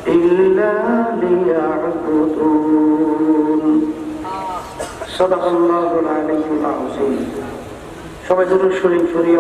إلا ليعبدون صدق الله العلي العظيم সবাই দুরূদ শরীফ পড়ি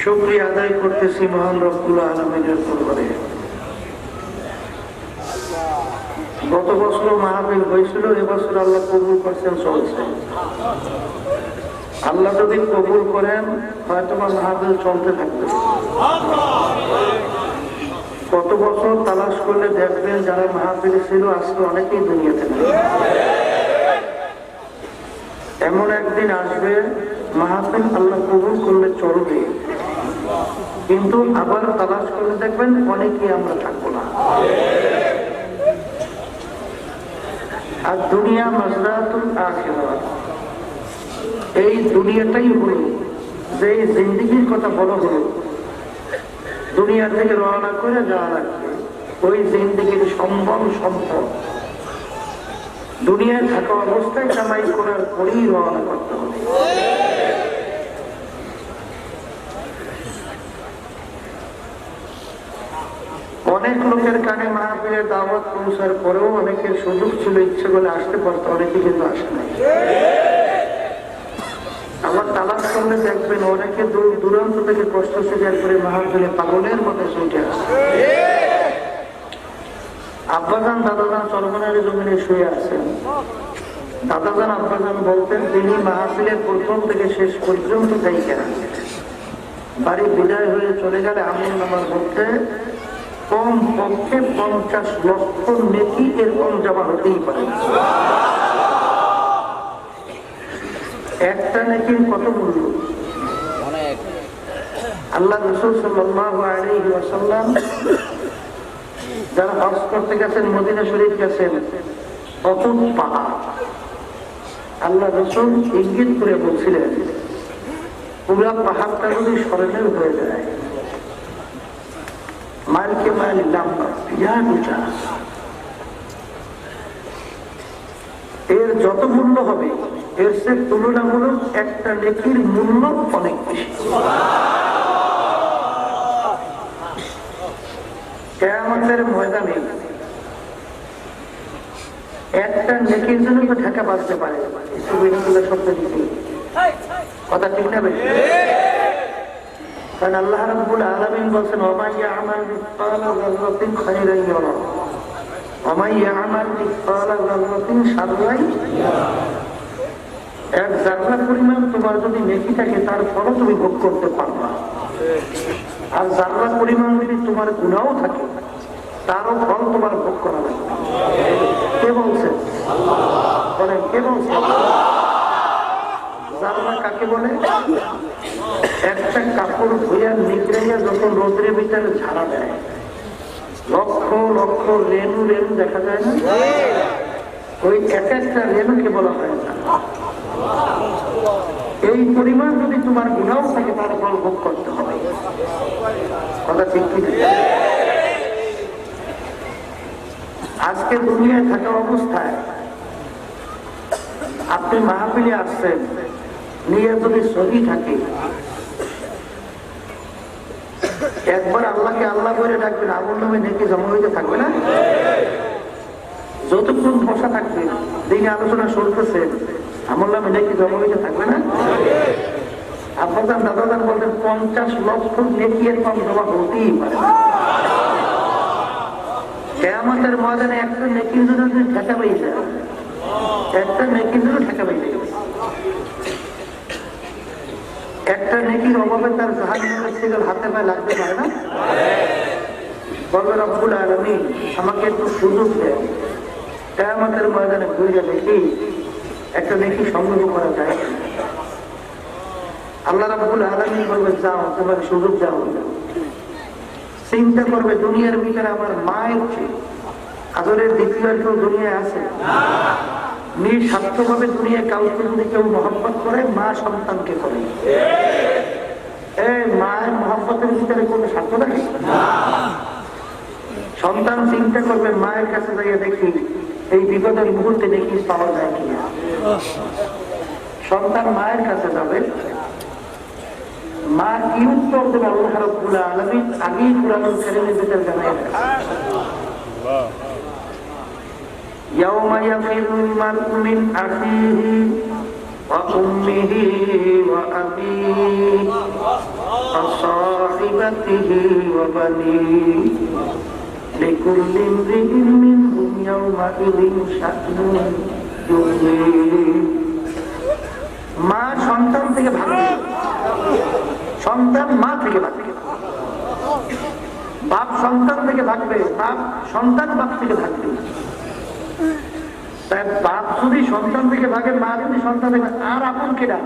শুকরিয়া আদায় করতেছি মহান রব্বুল আলামিনের দরবারে। গত বছর মাহফিল হয়েছিল, এবছর আল্লাহ কবুল করছেন, চলছে। আল্লাহ যদি কবুল করেন হয়তো মাহফিল চলতে থাকবে। কত বছর তালাশ করলে দেখবেন যারা মাহফিলে ছিল আজকে অনেকেই দুনিয়াতে নেই। এমন একদিন আসবে মাহফিল আল্লাহ কবুল করলে চলবে, কিন্তু আবার তালাশ করলে দেখবেন অনেকেই আমরা থাকবো না। আর দুনিয়া মাজরাতুল আখিরাত, এই দুনিয়াটাই হলো যে জিন্দেগির কথা বলা হলো, দুনিয়া থেকে রওনা করে যাওয়া লাগবে। ওই জিন্দেগির সম্ভব সম্পদ দুনিয়ায় থাকা অবস্থায় কামাই করার পরেই রওনা করতে হবে। অনেক লোকের কানে মাহফিলের দাওয়াত পৌঁছার পরেও অনেকের সুযোগ ছিল, ইচ্ছে করে আসতে পারতো, অনেকে কিন্তু আসে নাই। আবার তালাশ করলে দেখবেন অনেকে দূর দূরান্ত থেকে কষ্ট স্বীকার করে মাহফিলে পাগলের মতো ছুটে আসে। আব্বাজান দাদাজান চরমনার জমিনে শুয়ে আছেন। দাদাজান আব্বাজান বলতেন তিনি মাহফিলের প্রথম থেকে শেষ পর্যন্ত থাইকা বাড়ি বিদায় হয়ে চলে গেলে আমল নামার মধ্যে কম পক্ষে 50 লক্ষ নেকি এরকম জমা হতেই পারে। একটা নেকির কত মূল্য! আল্লাহ রাসূল সাল্লাল্লাহু আলাইহি ওয়াসাল্লাম যারা হজ করতে গেছেন, মদিনা শরীফ গেছেন, অতুল পাহাড়, আল্লাহ রাসূল ইঙ্গিত করে বলছিলেন পুরা পাহাড়টা যদি স্মরণীয় হয়ে যায়, মাইলকে মাইল লম্বা, এর যত মূল্য হবে এর সে তুলনামূলক একটা নেকির মূল্য অনেক বেশি। কিয়ামতের ময়দানে একটা নেকির জন্য তো ঢাকা বাঁচতে পারে, শব্দ দিতে কথা ঠিক না? কারণ আল্লাহ রাব্বুল আলামিন বলেন ওয়া ইয়া'মাল মিসকালা যাররাতিন খায়রান ইয়ারা ওয়া মান ইয়া'মাল মিসকালা যাররাতিন শাররান ইয়ারা। এক যারা পরিমাণ তোমার যদি নেকি থাকে তার ফলও তুমি ভোগ করতে পারবা, আর যারা পরিমাণ যদি তোমার গুনাহও থাকে তারও ফল তোমার ভোগ করা লাগবে। কে বলছে? বলেন কে বলছে? যারা কাকে বলে? একটা কাপড় ধুইয়া নিগড়াইয়া যখন রোদ্রের ভিতরে ঝাড়া দেয়, লক্ষ লক্ষ রেণু রেণু দেখা যায় না? ওই এক একটা রেণুকে বলা হয় না। এই পরিমাণ যদি তোমার গুনাহও থাকে তার ফল ভোগ করতে হবে। কথা ঠিক কি? আজকে দুনিয়ায় থাকা অবস্থায় আপনি মাহফিলে আসছেন, নিয়ে যদি সহি থাকে, একবার আল্লাহকে আল্লাহ বলে ডাকবেন, আমল নামে নেকি জমা হইতে থাকবে না? যতক্ষণ বসা থাকবে, দিনে আলোচনা শুনতেছে, আমল নামে নেকি জমা হইতে থাকবে না? আব্বাজান দাদাজান বলতেন 50 লক্ষ নেকি এর কম জমা হতেই পারে। কিয়ামতের ময়দানে একটা নেকির জন্য ঠেকা পাই যায়, একটা নেকির জন্য ঠেকা পাই যায়। একটা নেকির অভাবে তার জাহান্নামের সিগাল হাতে পায়ে লাগতে পারে না। বলবে রব্বুল আলামিন আমাকে একটু সুযোগ দেন, কিয়ামতের ময়দানে ঘুরে দেখি একটা নেকি সংগ্রহ করা যায়। আল্লাহ রাব্বুল আলামিন বলবে যাও, তোমার সুযোগ যাও। চিন্তা করবে দুনিয়ার ভিতরে আমার মায়ের চেয়ে আদরের দ্বিতীয় কেউ দুনিয়ায় আছে? নিঃস্বার্থভাবে দুনিয়ায় কাউকে যদি কেউ মহব্বত করে, মা সন্তানকে করে। মায়ের মহব্বতের ভিতরে কোনো স্বার্থ থাকে? সন্তান চিন্তা করবে মায়ের কাছে যাইয়া দেখি এই বিপদের মুহূর্তে দেখি পাওয়া যায় কিনা। সন্তান মায়ের কাছে যাবে, মা কি উত্তর দেবে আল্লাহ রাব্বুল আলামিন আগেই কুরআনুল কারীমের ভিতরে জানায় দেন। ইয়াউমা ইয়াফিরুল মারউ মিন আখিহি ওয়া উম্মিহি ওয়া আবিহি ওয়া সাহিবাতিহি ওয়া বানিহি লিকুল্লি ইমরিইন মিনহুম ইয়াউমাইযিন শা'নুন ইউগনিহি। মা সন্তান থেকে ভাগবে, সন্তান মা থেকে ভাগবে, বাপ সন্তান থেকে ভাগবে, বাপ সন্তান বাপ থেকে ভাগবে। তাই বাপ যদি সন্তান থেকে ভাগে, মা যদি সন্তান থেকে, আর আপন কেডা?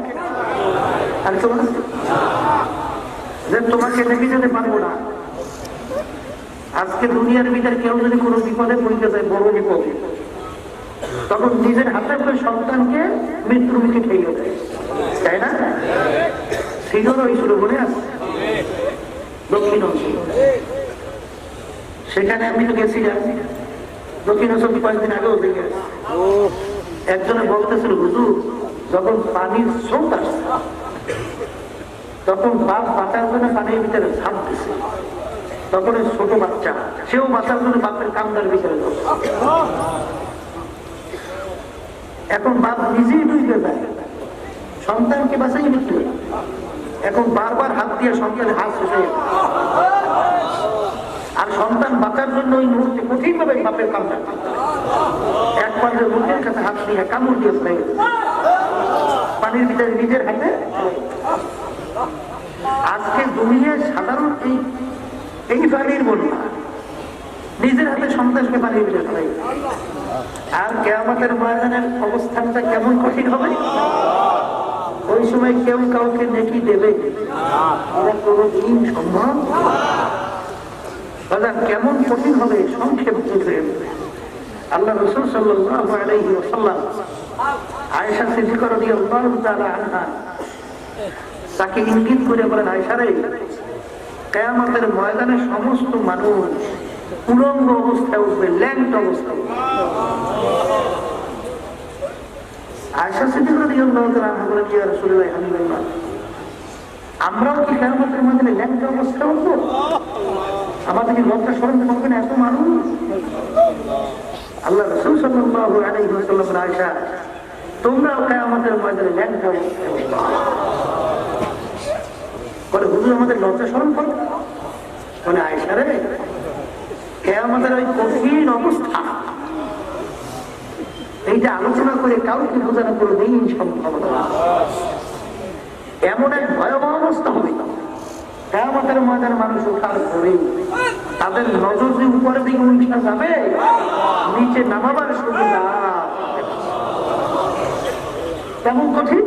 আর তোমার যে তোমাকে দেখে যেতে পারবো না। আজকে দুনিয়ার ভিতরে কেউ যদি কোনো বিপদে পড়তে যায়, বড় বিপদে, তখন নিজের হাতে করে সন্তানকে মৃত্যুর মুখে ঠেলে দেয়, তাই না? সিজন হয়েছিল বলে আছে দক্ষিণ অঞ্চল, সেখানে আমি তো গেছিলাম। দক্ষিণ অঞ্চল কয়েকদিন আগেও দেখে একজনে বলতেছিল, হুজুর যখন পানির স্রোত আসছে তখন বাপ বাঁচার জন্য পানির ভিতরে ঝাঁপ দিছে, তখন ছোট বাচ্চা সেও বাঁচার জন্য বাপের কামদার ভিতরে যাচ্ছে। এখন বাপ নিজেই ডুবে যায়, সন্তানকে বাঁচাই মৃত্যু। এখন বারবার হাত দিয়ে সন্তানের হাত শুষে, আর সন্তান বাঁচার জন্য ওই মুহূর্তে কঠিন ভাবে বাপের কামটা এক পাশের মুখের কাছে হাত দিয়ে কামড় দিয়ে ফেলে পানির ভিতরে নিজের হাতে। আজকে দুনিয়ায় সাধারণ এই পানির বন্যা নিজের হাতে সন্তানকে পানির ভিতরে ফেলে। আর কিয়ামতের ময়দানের অবস্থানটা কেমন কঠিন হবে? ওই সময় কেউ কাউকে নেকি দেবে কোনদিন সম্ভব? কেমন কঠিন হবে সংক্ষেপ বুঝলেন। আল্লাহ রাসূল সাল্লাল্লাহু আলাইহি ওয়াসাল্লাম আয়েশা সিদ্দিকা রাদিয়াল্লাহু তাআলা আনহা তাকে ইঙ্গিত করে বলেন, আয়েশা রে, কিয়ামতের ময়দানে সমস্ত মানুষ উলঙ্গ অবস্থায় উঠবে, ল্যাংট অবস্থায়। আয়েশা সিদ্দিকা রাদিয়াল্লাহু তাআলা আনহা বলেন, ইয়া রাসূলুল্লাহ, হাবিবাল্লাহ, আমরাও কি কিয়ামতের ময়দানে ল্যাংট অবস্থায় উঠবো? আমাদের কি লজ্জা শরম করবে না এত মানুষ? আল্লাহ রাসূল সাল্লাল্লাহু আলাইহি ওয়াসাল্লাম, আয়েশা, তোমরাও কিয়ামতের ময়দানে ল্যাংট অবস্থায় উঠবে। বলে, হুজুর আমাদের লজ্জা শরম করবে? বলে, আয়েশা রে, কিয়ামতের ওই কঠিন অবস্থা এইটা আলোচনা করে কাউকে বোঝানো কোনোদিন সম্ভব না। এমন এক ভয়াবহ অবস্থা হবে কিয়ামতের ময়দানে মানুষ ওঠার পরে তাদের নজর যে উপরের দিকে উল্টা যাবে, নিচে নামাবার সুবিধা কেমন কঠিন।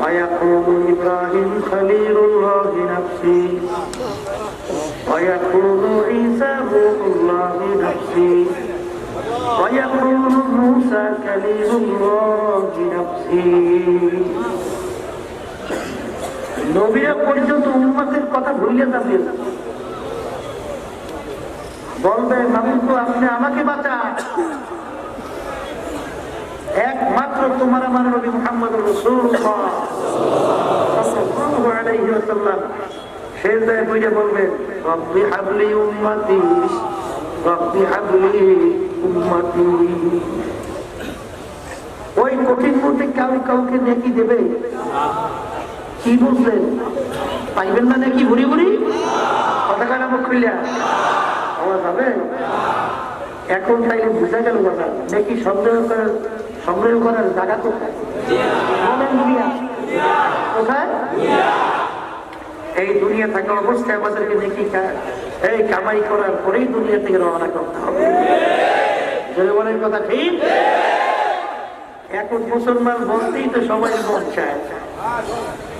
ويقول إبراهيم خليل الله نفسي ويقول عيسى روح الله نفسي ويقول موسى كليم الله نفسي। নবীরা পর্যন্ত উম্মতের কথা ভুলে যাবে, বলবে, মাবুদ আপনি আমাকে বাঁচান, একমাত্র তোমার আমার নবী মুহাম্মদুর রাসূলুল্লাহ সাল্লাল্লাহু আলাইহি ওয়াসাল্লাম সেজদায় পড়ে বলবেন, রব্বি হাবলি উম্মতি রব্বি হাবলি উম্মতি। ওই কঠিন মুহূর্তে কাউকে নেকি দেবে? কি বুঝলেন? পাইবেন না নাকি ভুরি ভুরি কথা কানা মুখ খুললে আওয়াজ হবে? এখন তাইলে বুঝা গেল কথা নাকি সংগ্রহ করার জায়গা কোথায়? কোথায়? এই দুনিয়া থাকা অবস্থায় আমাদেরকে নাকি এই কামাই করার পরেই দুনিয়া থেকে রওনা করতে হবে। বলেন কথা ঠিক। এখন মুসলমান বলতেই তো সবাই মন চায়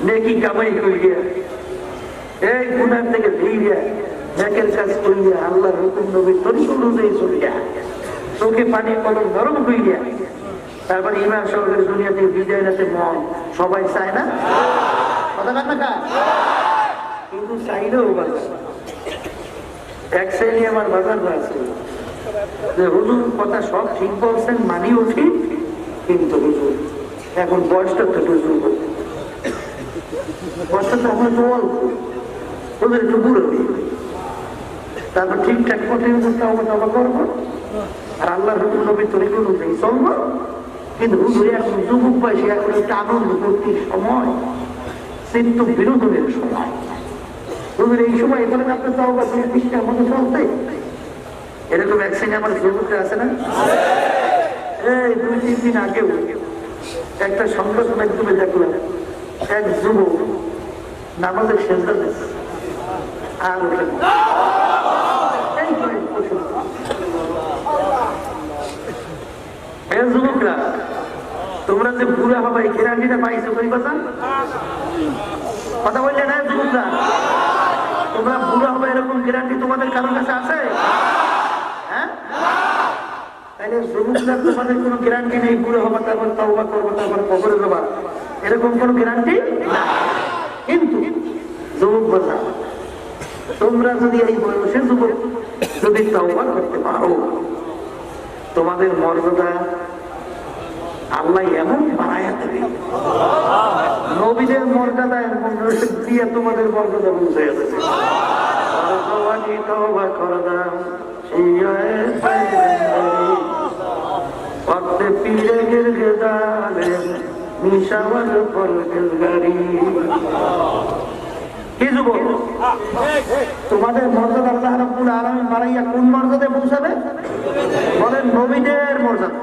নেকি কামাই করিয়া এই গুনার থেকে ধীরে নেকের কাজ করিয়া আল্লাহ হুকুম নবীর তরিকা অনুযায়ী চলিয়া চোখে পানি কলম গরম হইয়া তারপরে ইমান সহকারে দুনিয়া থেকে বিজয় নাতে মন সবাই চায় না কথা কার না কিন্তু চাইলেও ভালো। এক শ্রেণী আমার বাজার আছে যে হুজুর কথা সব ঠিক বলছেন মানিও ঠিক, কিন্তু হুজুর এখন বয়সটা তো হুজুর বয়সটা তো আমার তো অল্প, ওদের একটু বুড়ো তারপর ঠিকঠাক পথে তবা করবো আর আল্লাহর হুকুম নবীর তরিকা অনুযায়ী চলবো। কিন্তু হুজুর এখন যুবক বয়সে এখন একটা আনন্দ করতির সময়, চিত্ত বিনোদনের সময়। হুজুর এই সময় এখানে আপনার তওবা করে ঠিকঠাক মতো চলতে এরকম এক শ্রেণী আমার যুবকরা আছে না? এই 2-3 দিন আগেও একটা সংবাদ মাধ্যমে দেখলাম এক যুবক নামাজের সেজদা দিচ্ছে আর যুবকরা তোমরা যে বুড়া হবে এই গ্যারান্টিটা পাইছো কই কথা বললে না? যুবকরা তোমরা বুড়া হবে এরকম গ্যারান্টি তোমাদের কারোর কাছে আছে? হ্যাঁ, তাহলে যুবকরা তোমাদের কোনো গ্যারান্টি নেই বুড়ো হবা তারপর তওবা করবো তারপর কবরে যাবা, এরকম কোনো গ্যারান্টি না। কিন্তু যুবক বললা তোমরা যদি এই বয়সে যুবক যদি তওবা করতে পারো তোমাদের মর্যাদা আল্লাহ এমন বাড়াইয়া দেবে, নবীদের মর্যাদা এমন দিয়ে তোমাদের মর্যাদা বুঝাইয়া দেবে। তওবা করলাম পীরে গিরগে জালে নিশাওয়ার পর গাড়ি। কি যুবক তোমাদের মর্যাদা আল্লাহ রাব্বুল আলামিন বাড়াইয়া কোন মর্যাদায় পৌঁছাবে? বলেন নবীদের মর্যাদা।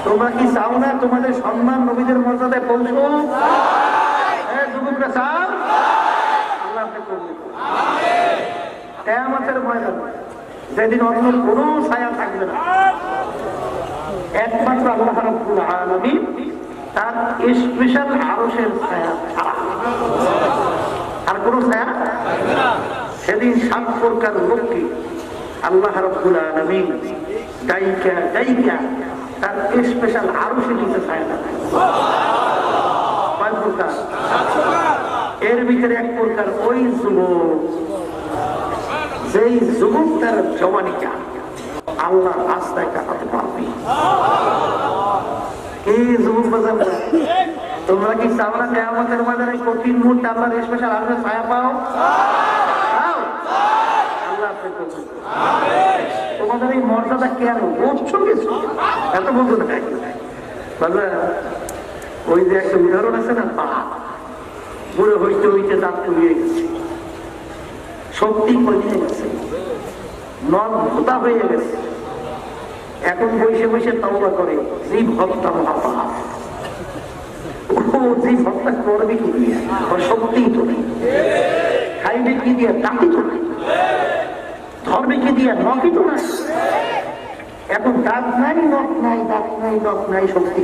তোমরা কি চাও না তোমাদের সম্মান নবীদের মর্যাদায় পৌঁছো? যুবকরা চাও? আল্লাহ কিয়ামতের ময়দান যেদিন অন্য কোনো ছায়া থাকবে না, একমাত্র আল্লাহ রাব্বুল আলামিন তার স্পেশাল আরশের ছায়া ছাড়া আর কোন ছায়া। সেদিন 7 প্রকার লোককে আল্লাহ রাব্বুল আলামিন ডাইকা ডাইকা তার স্পেশাল আরশের নিচে ছায়া দেয়। কয় প্রকার? এর ভিতরে এক প্রকার ওই যুবক যেই যুবক তার জওয়ানিটা আল্লাহ রাস্তায় কাটাতে পারবে। কি যুবক বাজার তোমরা কি চাও না কিয়ামতের ময়দানে কঠিন মুহূর্তে আল্লাহর স্পেশাল আরশের ছায়া পাও? আল্লাহ তোমাদের এই মর্যাদা কেন বুঝছো কিছু? এত বলতো না ওই যে একটা উদাহরণ আছে না, বুড়ো হইতে হইতে দাঁত তুলিয়ে গেছে, শক্তি কমিয়ে গেছে, নখ ভোতা হয়ে গেছে, এখন বসে বসে তওবা করে জীব হত্যা মহাপাপ। জীব হত্যা করবে কি দিয়ে? শক্তিই তো নেই। খাইবে কি দিয়ে? দাঁতই তো নেই। ধর্মে কি দিয়ে? নখই তো নাই। এখন দাঁত নাই, নখ নাই, দাঁত নাই, নখ নাই, শক্তি।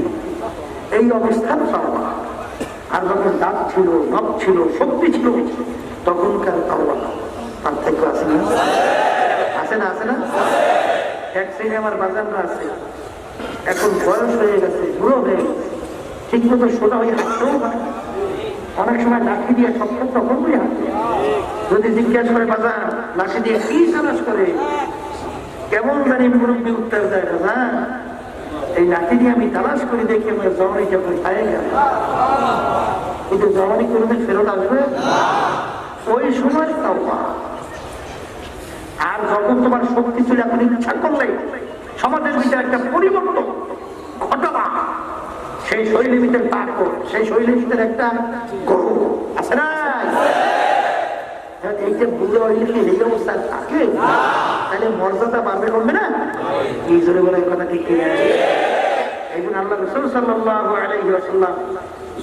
এই অবস্থান তওবা। আর যখন দাঁত ছিল, নখ ছিল, শক্তি ছিল তখনকার তওবা পার্থক্য আছে না? আছে না? আছে না? এক শ্রেণী আমার বাজাররা আছে এখন বয়স হয়ে গেছে, বুড়ো হয়ে গেছে, ঠিক মতো সোজা হয়ে হাঁটতেও পারে, অনেক সময় লাঠি দিয়ে সপ্তাহ তখন হয়ে হাঁটে। যদি জিজ্ঞাসা করে বাজার লাঠি দিয়ে কি চালাস করে, কেমন জানি মুরব্বী উত্তর দেয় না, এই লাঠি দিয়ে আমি তালাশ করে দেখি আমার জমানিটা কোথায় গেল। কিন্তু জমানি কোনোদিন ফেরত আসবে? ওই সময় তওবা। আর যখন তোমার শক্তি ছিল এখন ইচ্ছা করলে সমাজের ভিতরে একটা পরিবর্তন ঘটনা, সেই শৈলীর ভিতরে পাক, সেই শৈলীর ভিতরে একটা গরু আছে না, এই যে বুড়ো হইলে কি এই অবস্থা থাকে, তাহলে মর্যাদা বাড়বে কমবে না? এই জোরে বলে কথা ঠিক কিনা? এই জন্য আল্লাহ রাসূল সাল্লাল্লাহু আলাইহি ওয়াসাল্লাম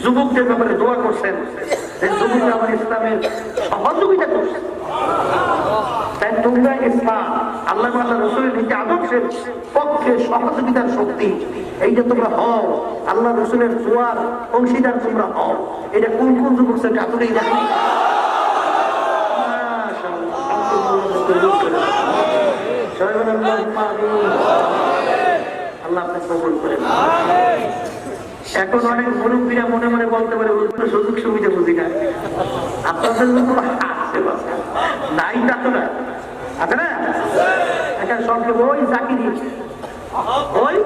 যুবকদের ব্যাপারে দোয়া করছেন যে যুবকরা আমার ইসলামের সহযোগিতা করছে। তাই তোমরা ইসলাম আল্লাহ আল্লাহ রসুলের নীতি আদর্শের পক্ষে সহযোগিতার শক্তি, এইটা তোমরা হও, আল্লাহ রসুলের দোয়ার অংশীদার তোমরা হও। এটা কোন কোন যুবক সেটা আসলেই দেখো। আল্লাহ আপনাকে কবুল করেন। এখন অনেক মুরব্বীরা মনে মনে বলতে পারে সুযোগ সুবিধা বুঝি না, আপনাদের নাই তা তো না আছে না। এখন সঙ্গে ওই চাকরি ওই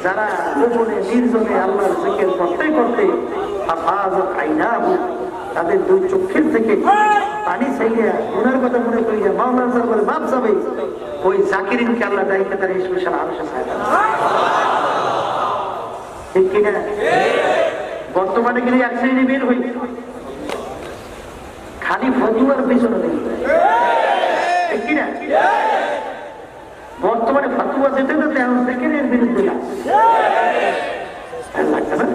যারা গোপনে নির্জনে আল্লাহর জিকির করতে করতে তাদের দুই চোখের থেকে পানি চাইয়া ওনার কথা মনে করি না মাওলানা সাহেবের বাপ যাবে, ওই জাকিরিনকে আল্লাহ দায়িত্ব তার স্পেশাল আরশে ঠিক কিনা? বর্তমানে গেলে এক শ্রেণী বের হই খালি ফতুয়ার পিছনে নেই, ঠিক কিনা? বর্তমানে ফতুয়া যেতে যেতে এখন সেকেন্ডের বিরুদ্ধে লাগছে না।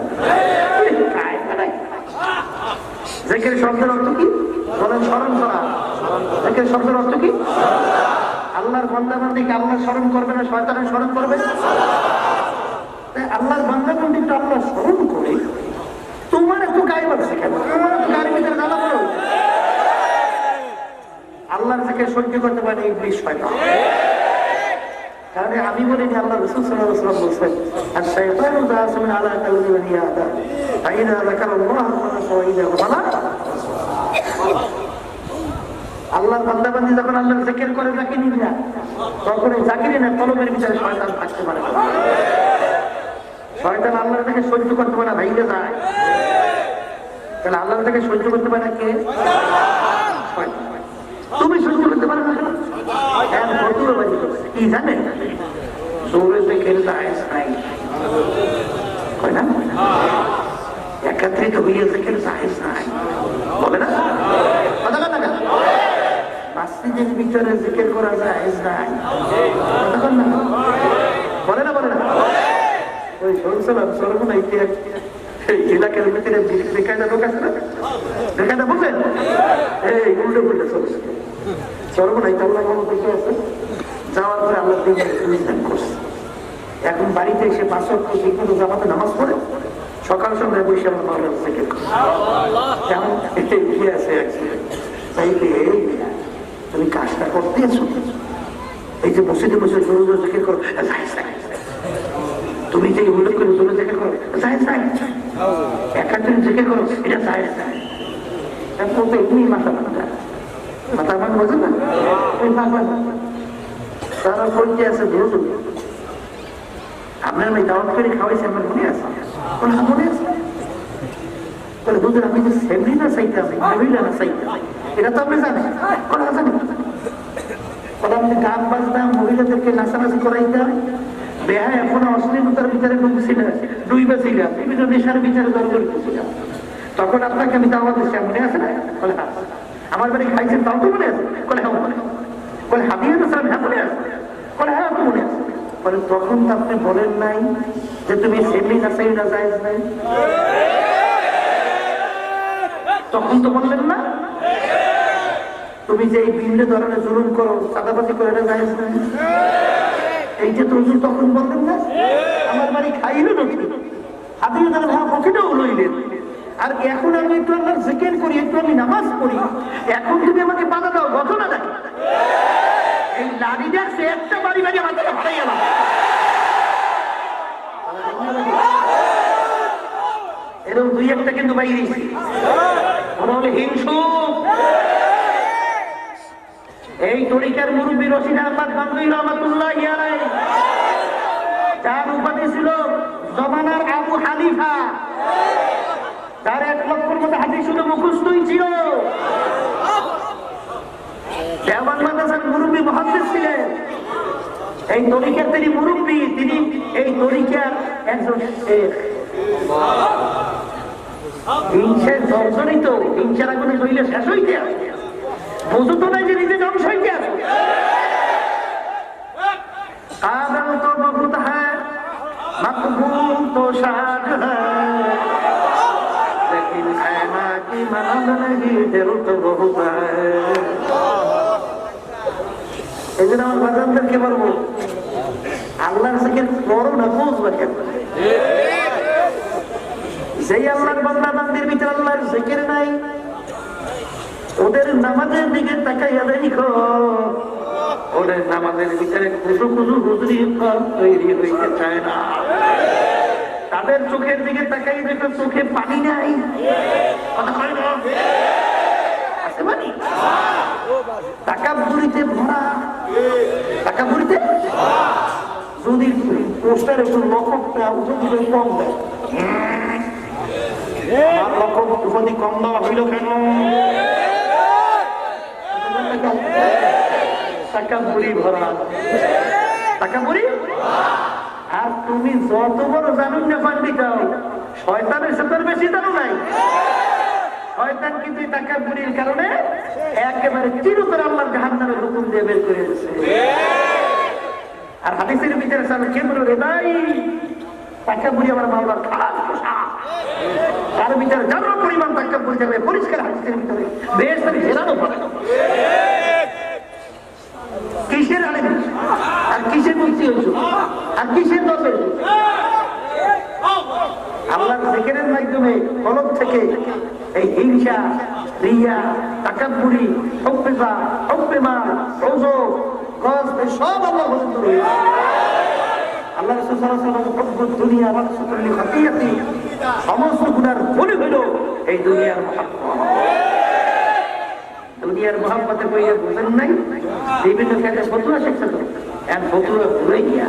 জেকের শব্দের অর্থ কি বলেন? স্মরণ করা। জেকের শব্দের অর্থ কি? আল্লাহর বান্দাবান্দিকে আল্লাহ স্মরণ করবে না শয়তানের স্মরণ করবে? আল্লাহর বান্দাবান্দিকে আল্লাহ স্মরণ করে তোমার একটু গায়ে বাড়ছে কেন? তোমার একটু গাড়ির ভিতরে জ্বালা করো। আল্লাহর থেকে সহ্য করতে পারে ইবলিস শয়তান। কারণ আমি বলিনি, আল্লাহ রাসূল সাল্লাল্লাহু আলাইহি ওয়াসাল্লাম বলেছেন আর শাইতানু যাসমিন আলা কালবি বানি আদম ফাইদা যাকারাল্লাহ ফাইদা ওয়ালা। আল্লাহর বান্দাবান্দি যখন আল্লাহর জিকির করে জাকিরিন না, তখন এই জাকিরিনের কলবের ভিতরে শয়তান থাকতে পারে না। শয়তান আল্লাহর থেকে সহ্য করতে পারে না, ভাইকে যায়। তাহলে আল্লাহর থেকে সহ্য করতে পারে না কে? শয়তান। তুমি সহ্য করতে পারো না কি জানেন? জোরে জিকির জায়েজ নাই, কয় না? একত্রিত হইয়া জিকির জায়েজ নাই বলে না? কথা কথা না মসজিদের ভিতরে জিকির করা জায়েজ নাই বলে না? বলে না? ওই শুনছিলাম সরবনা ইতিহাস এলাকার ভিতরে বেকায়দা লোক আছে না, বেকায়দা বুঝলেন? এই উল্টো উল্টো চলছে সরবনাই তো আল্লাহ দেখে আছে। যাওয়ার পরে আল্লাহ করছে। এখন বাড়িতে এসে 5 ওয়াক্ত ঠিকমতো জামাতে নামাজ পড়ে, সকাল সন্ধ্যায় বসে আমার মাওলানা জিকির করে। কেমন কি আছে চাইলে তুমি কাজটা করতে আছো, এই যে মসজিদে বসে জোরে জোরে জিকির করো, তুমি যে উল্লেখ করে জোরে জিকির করো একাত্তরে জিকির করো, এটা চাই এমনি মাথা মাথা মাথা মান বোঝে না। তারা পরিচয় আছে ধরুন আপনার আমি দাওয়াত করে খাওয়াইছি, আমার মনে আছে? মনে আছে? বলে হুজুর আমি যে সেমনি না চাইতাম, মহিলা না চাইতাম, এটা তো আপনি জানেন? জানেন বলে আপনি গান বাজতাম, মহিলাদেরকে নাচানাচি করাইতাম, বেহায় এখনো অশ্লীলতার ভিতরে ডুইবেছিলাম, বিভিন্ন নেশার ভিতরে দরকার করছিলাম। তখন আপনাকে আমি দাওয়াত দিচ্ছি, মনে আছে না? বলে আমার বাড়ি খাইছেন তাও তো মনে আছে? বলে হ্যাঁ মনে আছে। বলে হাবিয়া সালাম হ্যাঁ মনে আছে? বলে হ্যাঁ তো মনে আছে। বলে তখন তো আপনি বলেন নাই যে তুমি সেমনি না চাই না জায়েজ নাই? তখন তো বললেন না তুমি যে এই বিভিন্ন ধরনের জুলুম করো, চাঁদাবাজি করে এটা জায়েজ নাই? এই যে তুমি তখন বললেন না আমার বাড়ি খাইলো নাকি হাবিয়া সালাম হ্যাঁ পকেটেও লইলেন, আর এখন আমি একটু আল্লাহর জিকির করি, একটু আমি নামাজ পড়ি, এখন তুমি আমাকে বাধা দাও, ঘটনা দেখো। এই লাড়ি দেখছে একটা বাড়ি বাড়ি আমার থেকে ভাড়াই গেলাম। এরকম 2-1টা কিন্তু বাইরে হলে হিংসু। এই তরিকার মুরব্বী রশিদ আহমদ গঙ্গোই রহমাতুল্লাহ আলাইহি, যার উপাধি ছিল জমানার আবু হানিফা, তার 1 লক্ষের মতো হাদিস শুধু মুখস্থই ছিল। দেওবন্দ মাদ্রাসার মুরব্বী মুহাদ্দিস ছিলেন। এই তরিকার তিনি মুরব্বী, তিনি এই তরিকার একজন শেখ। হিংসের জর্জরিত, হিংসার আগুনে জ্বলে শেষ হইতে আছে, বুঝো তো নাই যে নিজে ধ্বংস হইতে আছে। কাদম তো বহুত হ্যায় মকবুল তো শাদ হ্যায়, लेकिन खाना की मदद नहीं दिल तो बहुत है। এই জন্য আমার বাজারদেরকে বলবো আল্লাহর জিকির করো না, বুঝবা কেন? যেই আল্লাহর বান্দা বান্দির ভিতরে আল্লাহর জিকির নাই, ওদের নামাজের দিকে তাকাইয়া দেখো, ওদের নামাজের ভিতরে কুসু কুসু হুজুরি তৈরি হইতে চায় না। তাদের চোখের দিকে তাকাই দেখো, চোখে পানি নাই। কথা কয় না? আছে পানি? টাকা বুড়িতে ভরা, টাকা বুড়িতে যদি পোস্টার একটু লকটা যদি কম দেয়, লক্ষ যদি কম দেওয়া হইল কেন? টাকা বুড়ি ভরা, টাকা বুড়ি। আর তুমি যত বড় জানুন না পারবি যাও, শয়তানের সাথে বেশি জানো নাই। শয়তান কিন্তু টাকা বুড়ির কারণে একেবারে চিরতর আল্লাহর জাহান্নামের হুকুম দিয়ে বের করে দিয়েছে। আর হাদিসের ভিতরে সামনে কে বলে রে ভাই, টাকা বুড়ি আমার মাওলার খারাপ পোশাক, তার ভিতরে যার পরিমাণ টাকা বুড়ি যাবে পরিষ্কার হাদিসের ভিতরে বেশ তার জেরানো পড়ে। কিসের আলেম আর কিসের মুক্তি হয়েছ আর কিসের দলের? আল্লাহর জিকিরের মাধ্যমে কলব থেকে এই হিংসা, রিয়া, তাকাব্বুরি, হুব্বা, হুব্বেমাল, ওযব, গজব সব আল্লাহ বন্ধ করে। আল্লাহ রাসূল সাল্লাল্লাহু আলাইহি ওয়াসাল্লাম হুব্বুদ দুনিয়া রাসূলুল লিখাতিয়াতি, সমস্ত গুনার বলি হইল এই দুনিয়ার মহব্বত। দুনিয়ার মহব্বতে কইয়া বুঝেন নাই, বিভিন্ন ক্ষেত্রে ফতুয়া শিখছে তো, এক ফতুয়া ভুলে গিয়া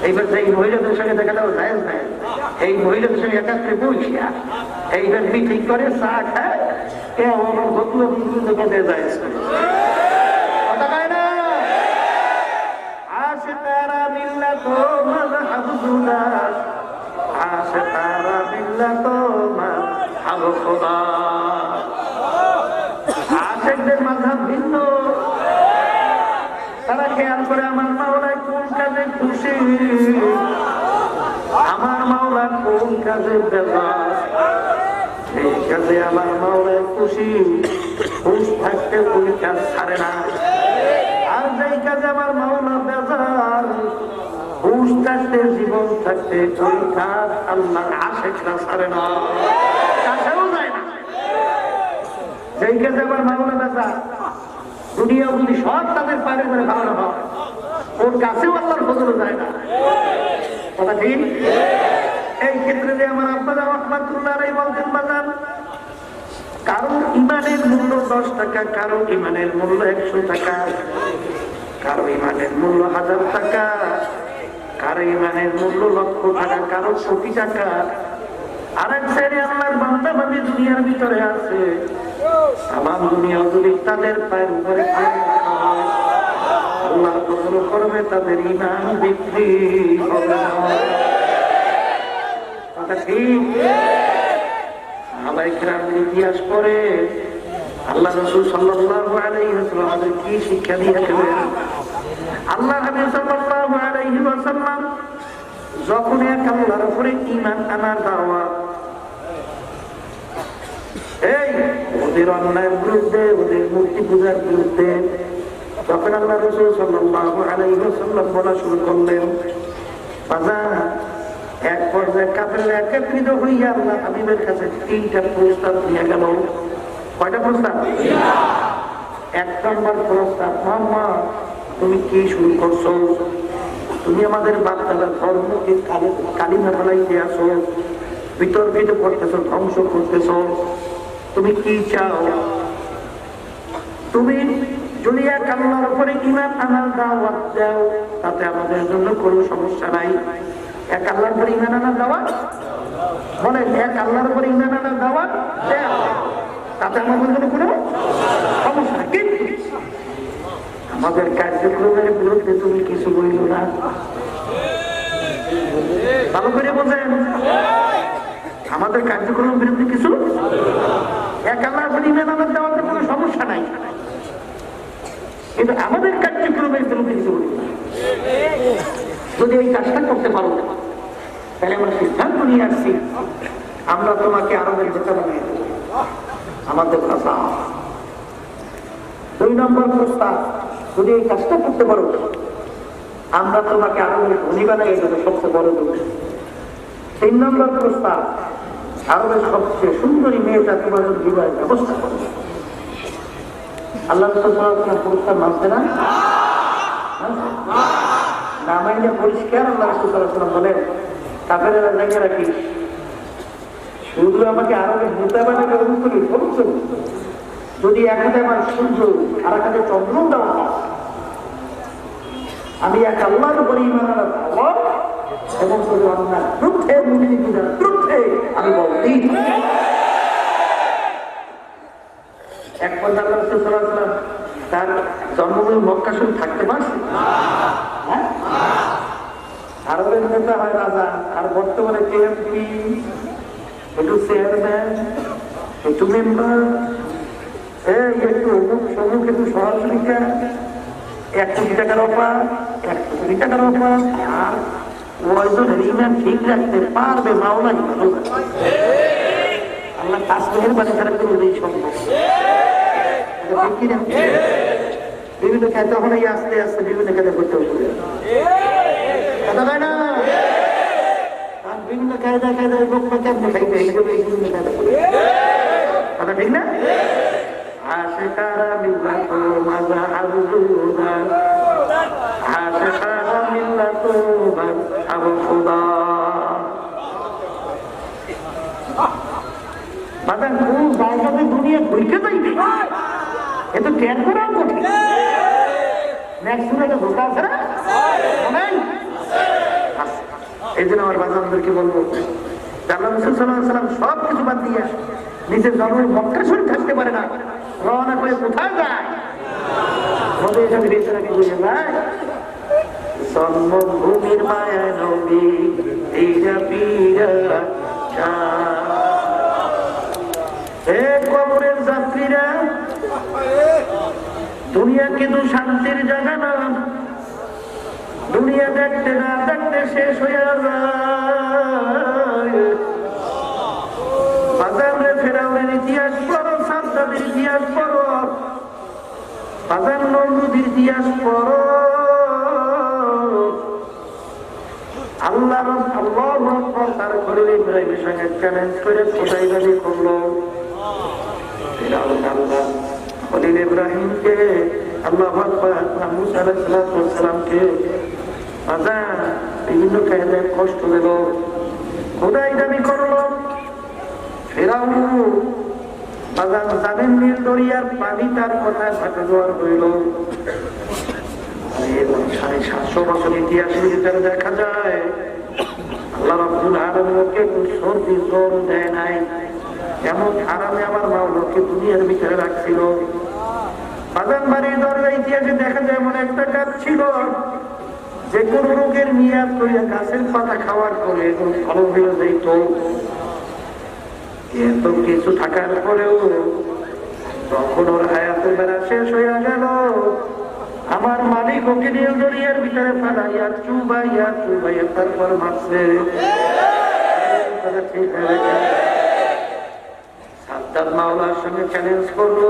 এইবার সেই মহিলাদের সঙ্গে দেখা দাও জায়েজ নাই, এই মহিলাদের সঙ্গে একাত্রে বসিয়া এইবার মিটিং করে চা খায়, কে আমার ফতুয়া বিভিন্ন কাজে জায়েজ করে। কথা কয় না? আশিকারা মিল্লাত মাযহাব দুলাস, আশিকারা মিল্লাত মাযহাব খোদা। আশেকদের মাযহাব ভিন্ন, তারা খেয়াল করে আমার মাওলায় কোন কাজে খুশি, আমার মাওলা কোন কাজে বেজার, সেই কাজে আমার মাওলায় খুশি, হুঁশ থাকতে ওই কাজ ছাড়ে না। আর যেই কাজে আমার মাওলা বেজার, হুঁশ থাকতে জীবন থাকতে ওই কাজ আল্লাহর আশেকরা ছাড়ে না, কাছেও যায় না। যেই কাজে আমার মাওলা বেজার, দুনিয়া যদি সব তাদের পারে করে ভালো হয়, ওর কাছেও আল্লাহর ফজল যায় না। কথা ঠিক? এই ক্ষেত্রে যে আমার আব্বা রাহমাতুল্লাহ আলাইহি বলতেন, বাজান কারো ইমানের মূল্য 10 টাকা, কারো ইমানের মূল্য 100 টাকা, কারো ইমানের মূল্য 1000 টাকা, কারো ইমানের মূল্য লক্ষ টাকা, কারো কোটি টাকা। আরেক শ্রেণী আল্লাহর বান্দা বান্দি দুনিয়ার ভিতরে আছে, আমার দুনিয়া যদি তাদের পায়ের উপরে আল্লাহ কবুল করবে, তাদের ঈমান বিক্রি হবে না। কথা ঠিক? সাহাবায়ে কেরামের ইতিহাস পড়ে আল্লাহ রাসূল সাল্লাল্লাহু আলাইহি ওয়াসাল্লাম আমাদের কি শিক্ষা দিয়েছিলেন? আল্লাহ হাবিব সাল্লাল্লাহু আলাইহি ওয়াসাল্লাম যখন এক আল্লাহর উপরে ঈমান আনার দাওয়াত, এই ওদের অন্যায়ের বিরুদ্ধে, ওদের মূর্তি পূজার বিরুদ্ধে তখন আল্লাহ রাসূল সাল্লাল্লাহু আলাইহি ওয়াসাল্লাম বলা শুরু করলেন, বাজার এক পর্যায়ে কাফেররা একত্রিত হইয়া আল্লাহ হাবিবের কাছে 3টা প্রস্তাব নিয়ে গেল। কয়টা প্রস্তাব? 1 নম্বর প্রস্তাব, মুহাম্মদ তুমি কি শুরু করছো? তুমি আমাদের বাপ-দাদার ধর্মকে কালিমা ফেলাইতে আসো, বিতর্কিত করতেছো, ধ্বংস করতেছো, তুমি কি চাও? তুমি যদি এক আল্লাহর উপরে ঈমান আনার দাওয়াত দাও, তাতে আমাদের জন্য কোনো সমস্যা নাই। এক আল্লাহর উপরে ঈমান আনার দাওয়াত বলেন, এক আল্লাহর উপরে ঈমান আনার দাওয়াত দাও, তাতে আমাদের জন্য কোনো সমস্যা নাই। কিন্তু আমাদের কার্যক্রমের বিরুদ্ধে তুমি কিছু বলিল না। ভালো করে বলছেন, আমাদের কার্যক্রমের বিরুদ্ধে কিছু, এক আল্লাহর উপরে ঈমান আনার দাওয়াতে কোনো সমস্যা নাই, কিন্তু আমাদের কার্যক্রমের বিরুদ্ধে কিছু বলিল না। যদি এই কাজটা করতে পারো, তাহলে আমরা সিদ্ধান্ত নিয়ে আসছি, আমরা তোমাকে আরবের নেতা বানিয়ে দেব, আমাদের ভাষা। 2 নম্বর প্রস্তাব, যদি এই কাজটা করতে পারো, আমরা তোমাকে আরো ধনী বানাই দেবো, সবচেয়ে বড় দেবো। 3 নম্বর প্রস্তাব, আরবের সবচেয়ে সুন্দরী মেয়েটা তোমার বিবাহের ব্যবস্থা করবে। আল্লাহ প্রস্তাব মানছে না, না মাইনে পরিষ্কার আল্লাহ রাসূলুল্লাহ বলেন, কাফেরেরা জায়গা রাখিস, শুধু আমাকে আরবের নেতা বানাবে অনুকূল সমস্ত। যদি এক হাতে আমার সূর্য আর এক হাতে চন্দ্র দেওয়া হয়, আমি এক আল্লাহর উপরে ঈমান আনবো এবং শুধু আপনার বিরুদ্ধে মুমিনের বিরুদ্ধে আমি বলছি। এক পর্যায়ে আল্লাহ রাসূল সাল্লাল্লাহু আলাইহি ওয়াসাল্লাম তার জন্মভূমি মক্কা শুধু থাকতে পারছে, আরবের নেতা হয় রাজা, আর বর্তমানে এমপি, একটু চেয়ারম্যান, একটু মেম্বার, একটু অমুক সমুক, একটু সহযোগিতা, 1 কোটি টাকার অফার, 1 কোটি টাকার অফার। আর ওইজনের ইমান ঠিক রাখতে পারবে মাওলাই ভালো। আল্লাহ কাজ মেহেরবানি তারা করে সম্ভব। বিভিন্ন খায় তখন আস্তে আস্তে বিভিন্ন কাজে করতে হবে, কথা হয় না? বিভিন্ন কায়দা কায়দায় লোক কেমন খাইতে বিভিন্ন কায়দা করে, কথা ঠিক না? আশিকারা মিল্লাত মাজা আবুদা, আশিকারা মিল্লাত আবু খুদা। বাবা কোন জায়গাতে দুনিয়া ঘুরতে যাইবে এ তো টের করাও কঠিন। ম্যাক্সিমাম ধোকা আছে না? এই জন্য আমার বাজারদেরকে বলবো, আল্লাহ রাসূল সাল্লাল্লাহু আলাইহি ওয়াসাল্লাম সব কিছু বাদ দিয়ে নিজের জন্মের মক্কা শরীফ থাকতে পারে না, রওনা করে কোথায় যায়? মদের সাথে বেচারাকে বুঝে যায় জন্মভূমির মায়া নবী এইরা পীরা হে কবরের যাত্রীরা, দুনিয়া কিন্তু শান্তির জায়গা না। দুনিয়া দেখতে না দেখতে শেষ হয়ে যায়। বাজারে ফেরাউনের ইতিহাস পড়ো, সাদ্দাতের ইতিহাস পড়ো, বাজার নমরুদের ইতিহাস পড়ো। আল্লাহর আল্লাহু আকবার তার খলিল ইব্রাহিমের সঙ্গে চ্যালেঞ্জ করে খোদাইবাজি করলো। ফেরাউন আল্লাহ খলিল ইব্রাহিমকে, আল্লাহু আকবার মুসা আলাইহিস সালামকে বিভিন্ন কায়দায় কষ্ট দিল, খোদাই দাবি করলো। ফেরাউন বাজার জানেন নীল দরিয়ার পানি তার কথায় ফাটে জোয়ার হইল। 750 বছর ইতিহাসের ভিতরে দেখা যায় আল্লাহ রাব্বুল আলামিন ওকে সর্দি জ্বর দেয় নাই, এমন আরামে আমার মাওলাকে দুনিয়ার ভিতরে রাখছিল। বাজান বাড়ির দরজা ইতিহাসে দেখা যায় এমন একটা গাছ ছিল যে কোন রোগের মেয়াদ করে গাছের পাতা খাওয়ার পরে ভালো হয়ে যেত। এত কিছু থাকার পরেও যখন ওর হায়াতের বেলা শেষ হয়ে গেল, আমার মালিক ওকে নীল দরিয়ার ভিতরে ফেলাইয়া চুবাইয়া চুবাইয়া তারপর মারছে। সাদ্দাত মাওলার সঙ্গে চ্যালেঞ্জ করলো,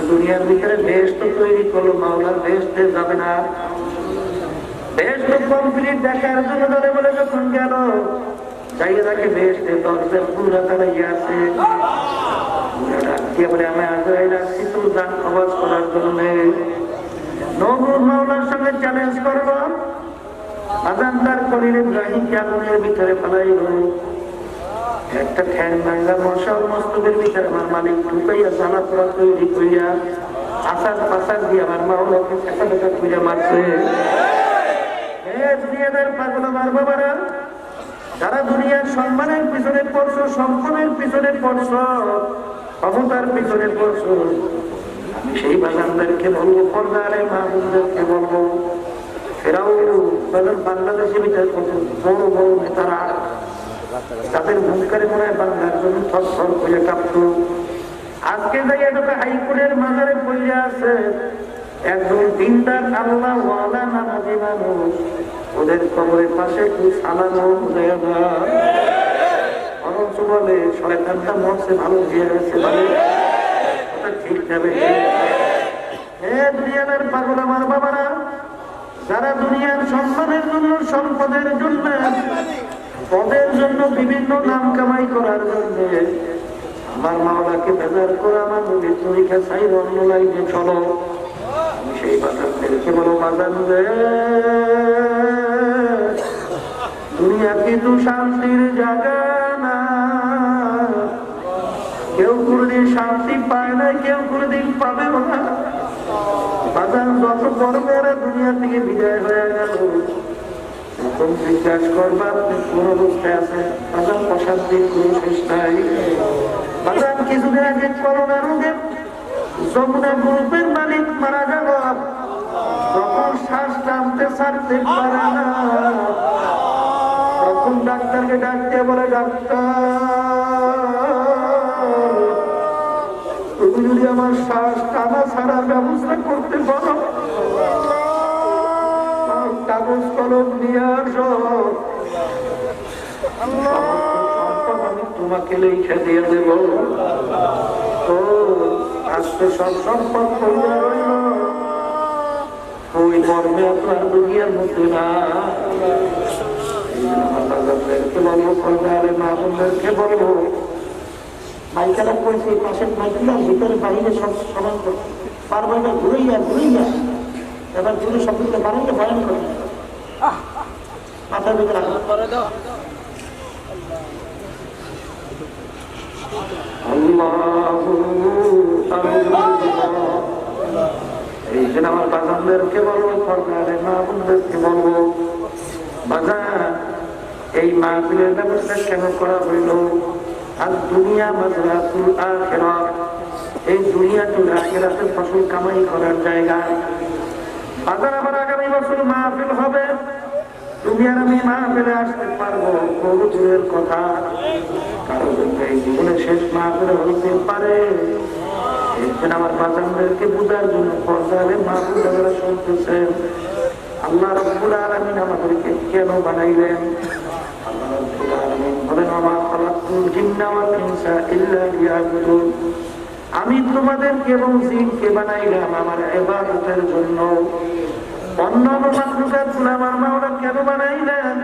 দুনিয়ার ভিতরে দেশ তো তৈরি করলো, মাওলার দেশ যাবে না। দেশ তো কমপ্লিট দেখার জন্য ধরে বলে যখন গেল যাইয়ে তাকে বেশ দরজার পুরা দাঁড়াইয়া আছে। আমি আজরাইল আসছি তোর গান আওয়াজ করার জন্য। নমরুদ মাওলার সঙ্গে চ্যালেঞ্জ করলো, আজান তার খলিল ইব্রাহিমকে আগুনের ভিতরে ফেলাইল। একটা ঠ্যাং ভাঙা মশার মস্তকের ভিতরে আমার মালিক ঢুকাইয়া জ্বালা পোড়া তৈরি করিয়া আসার পাশার দিয়ে আমার মাওলাকে ফেঁকা ফেঁকা করিয়া মারছে। দুনিয়াদার পাগল আমার বাবারা, যারা দুনিয়ার সম্মানের পিছনে পড়ছো, সম্পদের পিছনে পড়ছো, ক্ষমতার পিছনে পড়ছো, আমি সেই বাগানদেরকে বলবো, পর্দারে মাহবুবদেরকে বলবো, ফেরাউন বাংলাদেশের ভিতরে কত বড় বড় নেতারা তাদের ভূমিকারে মনে হয় বাংলার জন্য থর করে কাঁপত। আজকে যাই একটা হাইকোর্টের মাজারে পড়ে আছে একজন দিনদার আল্লাহ ওয়ালা নামাজি মানুষ, ওদের কবরের পাশে একটু সালামও দেয় না, অথচ বলে শয়তানটা মরছে ভালো হয়ে গেছে। ঠিক যাবে হে দুনিয়ার পাগল আমার বাবারা, যারা দুনিয়ার সম্মানের জন্য, সম্পদের জন্য, পদের জন্য, বিভিন্ন নাম কামাই করার জন্য আমার মাওলাকে বেজার করে আমার নবীর তরিকা চাই অন্য লাইনে চলো, আমি সেই বাজারদেরকে বলো, বাজার দুনিয়া কিন্তু শান্তির জায়গা না। কেউ কোনদিন শান্তি পায় না, কেউ কোনদিন পাবেও না। বাজার যত পর্বেরা দুনিয়া থেকে বিদায় হয়ে গেল, এখন জিজ্ঞাসা করবা আপনি কোন অবস্থায় আছেন? বাজার অশান্তির কোন শেষ নাই। বাজার কিছুদিন আগে করোনা রোগে যমুনা গ্রুপের মালিক মারা গেল, যখন শ্বাস টানতে ছাড়তে পারে না, তখন ডাক্তারকে ডাকতে বলে, ডাক্তার তুমি যদি আমার শ্বাস টানা ছাড়ার ব্যবস্থা করতে পারো, কাগজ কলম নিয়ে আসো, আমি তোমাকে লিখে দিয়ে দেব। তো আজকে সব সম্পদ করিয়া রইল, ওই মর্মে আপনার দুনিয়ার মধ্যে না। বলবো করবে, মা বোনদেরকে বলবো, মাইকেলা করেছে পাশের মাইকেলা ভিতরে বাইরে সব সমান করতে পারবে না, ঘুরেইয়া ঘুরেইয়া এবার ঘুরে সবগুলো বানাইলে ভয়ন করে মাথার ভিতরে এই জন্য আমার বাজানদেরকে বলবো, করবে মা বোনদেরকে বলবো, বাজার এই মাহফিলের ব্যবস্থা কেন করা হইল? আর দুনিয়া মাযরাতুল আখিরাত, এই দুনিয়াতুল আখিরাতের ফসল কামাই করার জায়গা। আবার আবার আগামী বছর মাহফিল হবে, তুমি আর আমি মাহফিলে আসতে পারবো, বহু দূরের কথা। কারো জন্য এই জীবনে শেষ মাহফিলে হইতে পারে। এই জন্য আমার বাচ্চাদেরকে বুঝার জন্য পর্দারে মাহফিল যারা শুনতেছেন, আল্লাহ রাব্বুল আলামিন আমাদেরকে কেন বানাইলেন? আল্লাহ রাব্বুল আলামিন বলেন, ওয়া মা খালাকতুল জিন্না ওয়াল ইনসা ইল্লা লিয়াবুদুন, আমি তোমাদেরকে এবং জিনকে বানাইলাম আমার ইবাদতের জন্য। অন্যান্য মাখলুকাতগুলো আমার মাওলা কেন বানাইলেন?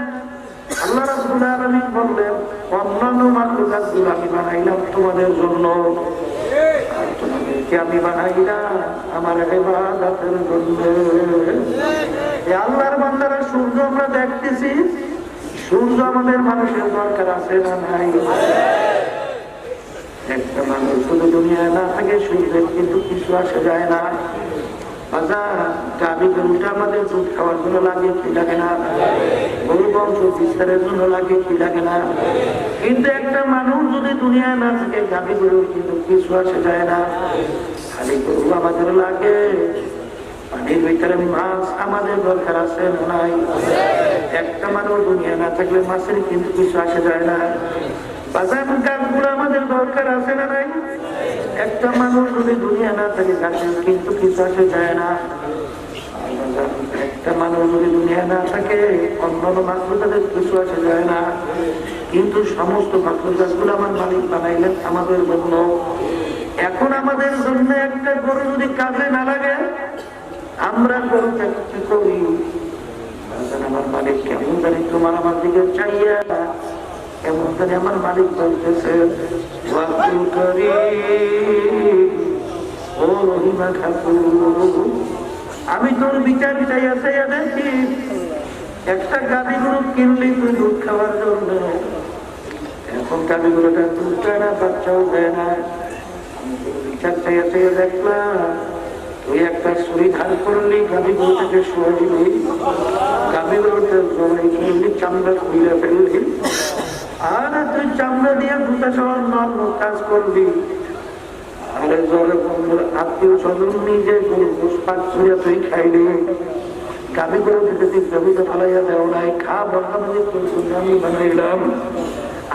আল্লাহ রাব্বুল আলামিন বললেন, অন্যান্য মাখলুকাতগুলো আমি বানাইলাম তোমাদের জন্য, আর তোমাদেরকে আমি বানাইলাম আমার ইবাদতের জন্য। এই আল্লাহর বান্দারা, সূর্য আমরা দেখতেছি, সূর্য আমাদের মানুষের দরকার আছে না নাই? একটা মানুষ শুধু দুনিয়ায় না থাকে, সূর্যের কিন্তু কিছু আসে যায় না। গাভী গরুটা আমাদের দুধ খাওয়ার জন্য লাগে, কি লাগে না? গরু বংশ বিস্তারের জন্য লাগে, কি লাগে না? কিন্তু একটা মানুষ যদি দুনিয়ায় না থাকে, গাভী গরুর কিন্তু কিছু আসে যায় না। খালি গরু আমাদের লাগে, পানির ভিতরে মাছ আমাদের দরকার আছে নাই? একটা মানুষ দুনিয়া না থাকলে মাছের কিন্তু কিছু আসে যায় না। বাজার গাছগুলো আমাদের দরকার আছে না নাই? একটা মানুষ যদি দুনিয়া না থাকে, গাছের কিন্তু কিছু আসে যায় না। একটা মানুষ যদি দুনিয়া না থাকে, অন্যান্য মাখলুকাতের কিছু আসে যায় না। কিন্তু সমস্ত মাখলুকাতগুলো আমার মালিক বানাইলেন আমাদের জন্য। এখন আমাদের জন্য একটা গরু যদি কাজে না লাগে, আমরা গরুটা কি করি? আমার মালিক কেমন জানি তোমার আমার দিকে চাইয়া, এমন জানি আমার মালিক বলতেছে, ও রহিমা ঠাকুর, আমি তোর বিচার চাইয়া চাইয়া দেখি, একটা গাভী গরু কিনলি তুই দুধ খাওয়ার জন্য, এখন গাভী গরুটা দুধ দেয় না, বাচ্চাও দেয় না। আমি তোর বিচার চাইয়া চাইয়া দেখলাম, তুই একটা ছুরি ধার করলি, গাভী গরুটাকে শুয়ে দিলি, গাভী গরুটা জড়াই কিনলি, চামড়া খুলে ফেললি, আর তুই চামড়া দিয়ে দুটা সবার নর্ম কাজ করবি। আরে জলে বন্ধুর আত্মীয় স্বজন নিজে গরু পুষ্পাক ছুঁড়ে তুই খাইলি, গাভী গরু থেকে তুই জমিতে ফালাইয়া দেও নাই, খা বললাম যে তোর জন্য আমি বানাইলাম।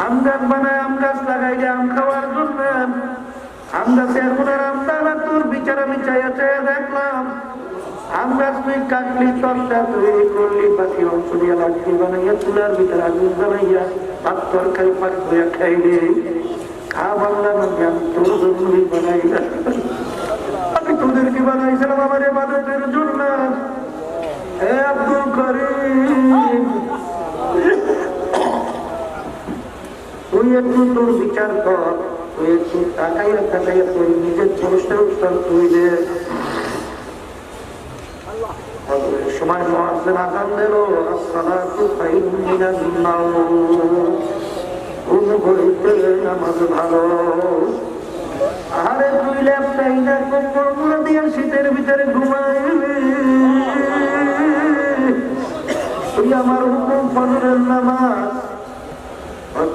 আম গাছ বানায়, আম গাছ লাগাইলে আম খাওয়ার জন্য, আম গাছে এখন আর আম দানা, তোর বিচার আমি চাইয়া চাইয়া দেখলাম, আম গাছ তুই কাটলি, তরটা তৈরি করলি, বাকি অংশ দিয়ে লাঠি বানাইয়া চুলার ভিতরে আগুন জ্বালাইয়া ভাত তরকারি পাক করে খাইলি। খা বললাম আমি তোর জন্যই বানাইলাম, আমি তোর তোদেরকে বানাইছিলাম আমার ইবাদতের জন্য। হে আব্দুল করিম, তুই একটু তোর বিচার কর, তুই একটু তাকাইয়া তাকাইয়া তুই নিজের প্রশ্নের উত্তর তুই দে। সময় মুয়াজ্জিন আযান দিল, আসসালাতু খায়রুম মিনান নাওম, ঘুম হইতে নামাজ ভালো। আরে তুই ল্যাপটাই না কম্বল মুড়ে দিয়ে শীতের ভিতরে ঘুমাইবি, তুই আমার হুকুম ফজরের নামাজ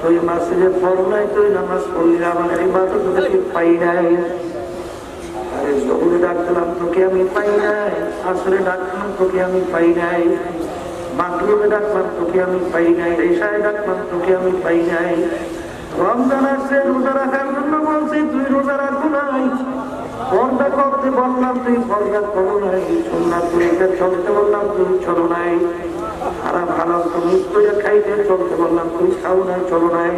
তুই মাসিদের পড় নাই, তুই নামাজ পড়লি আমার ইবাদত তোকে পাই নাই। আরে জহুরে ডাকলাম তোকে আমি পাই নাই, আসরে ডাকলাম তোকে আমি পাই নাই, মাগরিবে ডাকলাম তোকে আমি পাই নাই, ইশায় ডাকলাম তোকে আমি পাই নাই। রমজান আসছে, রোজা রাখার জন্য বলছি, তুই রোজা রাখো নাই। পর্দা করতে বললাম, তুই পর্দা করো নাই। সুন্নাত পড়তে চলতে বললাম, তুই চলো নাই। হারাম হালাল তুমি খাইতে চলতে বললাম, তুই খাও নাই, চলো নাই।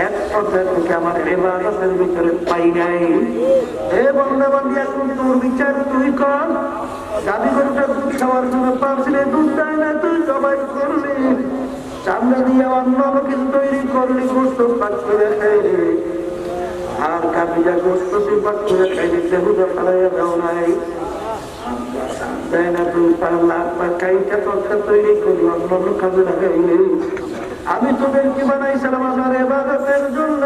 এক কথায় তোকে আমার ইবাদতের ভিতরে পাই নাই। হে বান্দা বান্দি, এখন তোর বিচার তুই কর। দাবি গরুটা দুধ খাওয়ার জন্য পারছিলে, দুধ দেয় না, তুই জবাই করলি, চামড়া দিয়ে অন্য কিছু তৈরি করলি, গোস্ত পাক করে খাইলি, আর কাবিজা গোস্ত তুই পাক করে খাইলি, সেহুদা ফেলাইয়া দাও নাই। দেয় না, তুই পারলা কাইটা তরকার তৈরি করলি, অন্য কাজে লাগাইলি। আমি তোদেরকে বানাইছিলাম আমার ইবাদতের জন্য।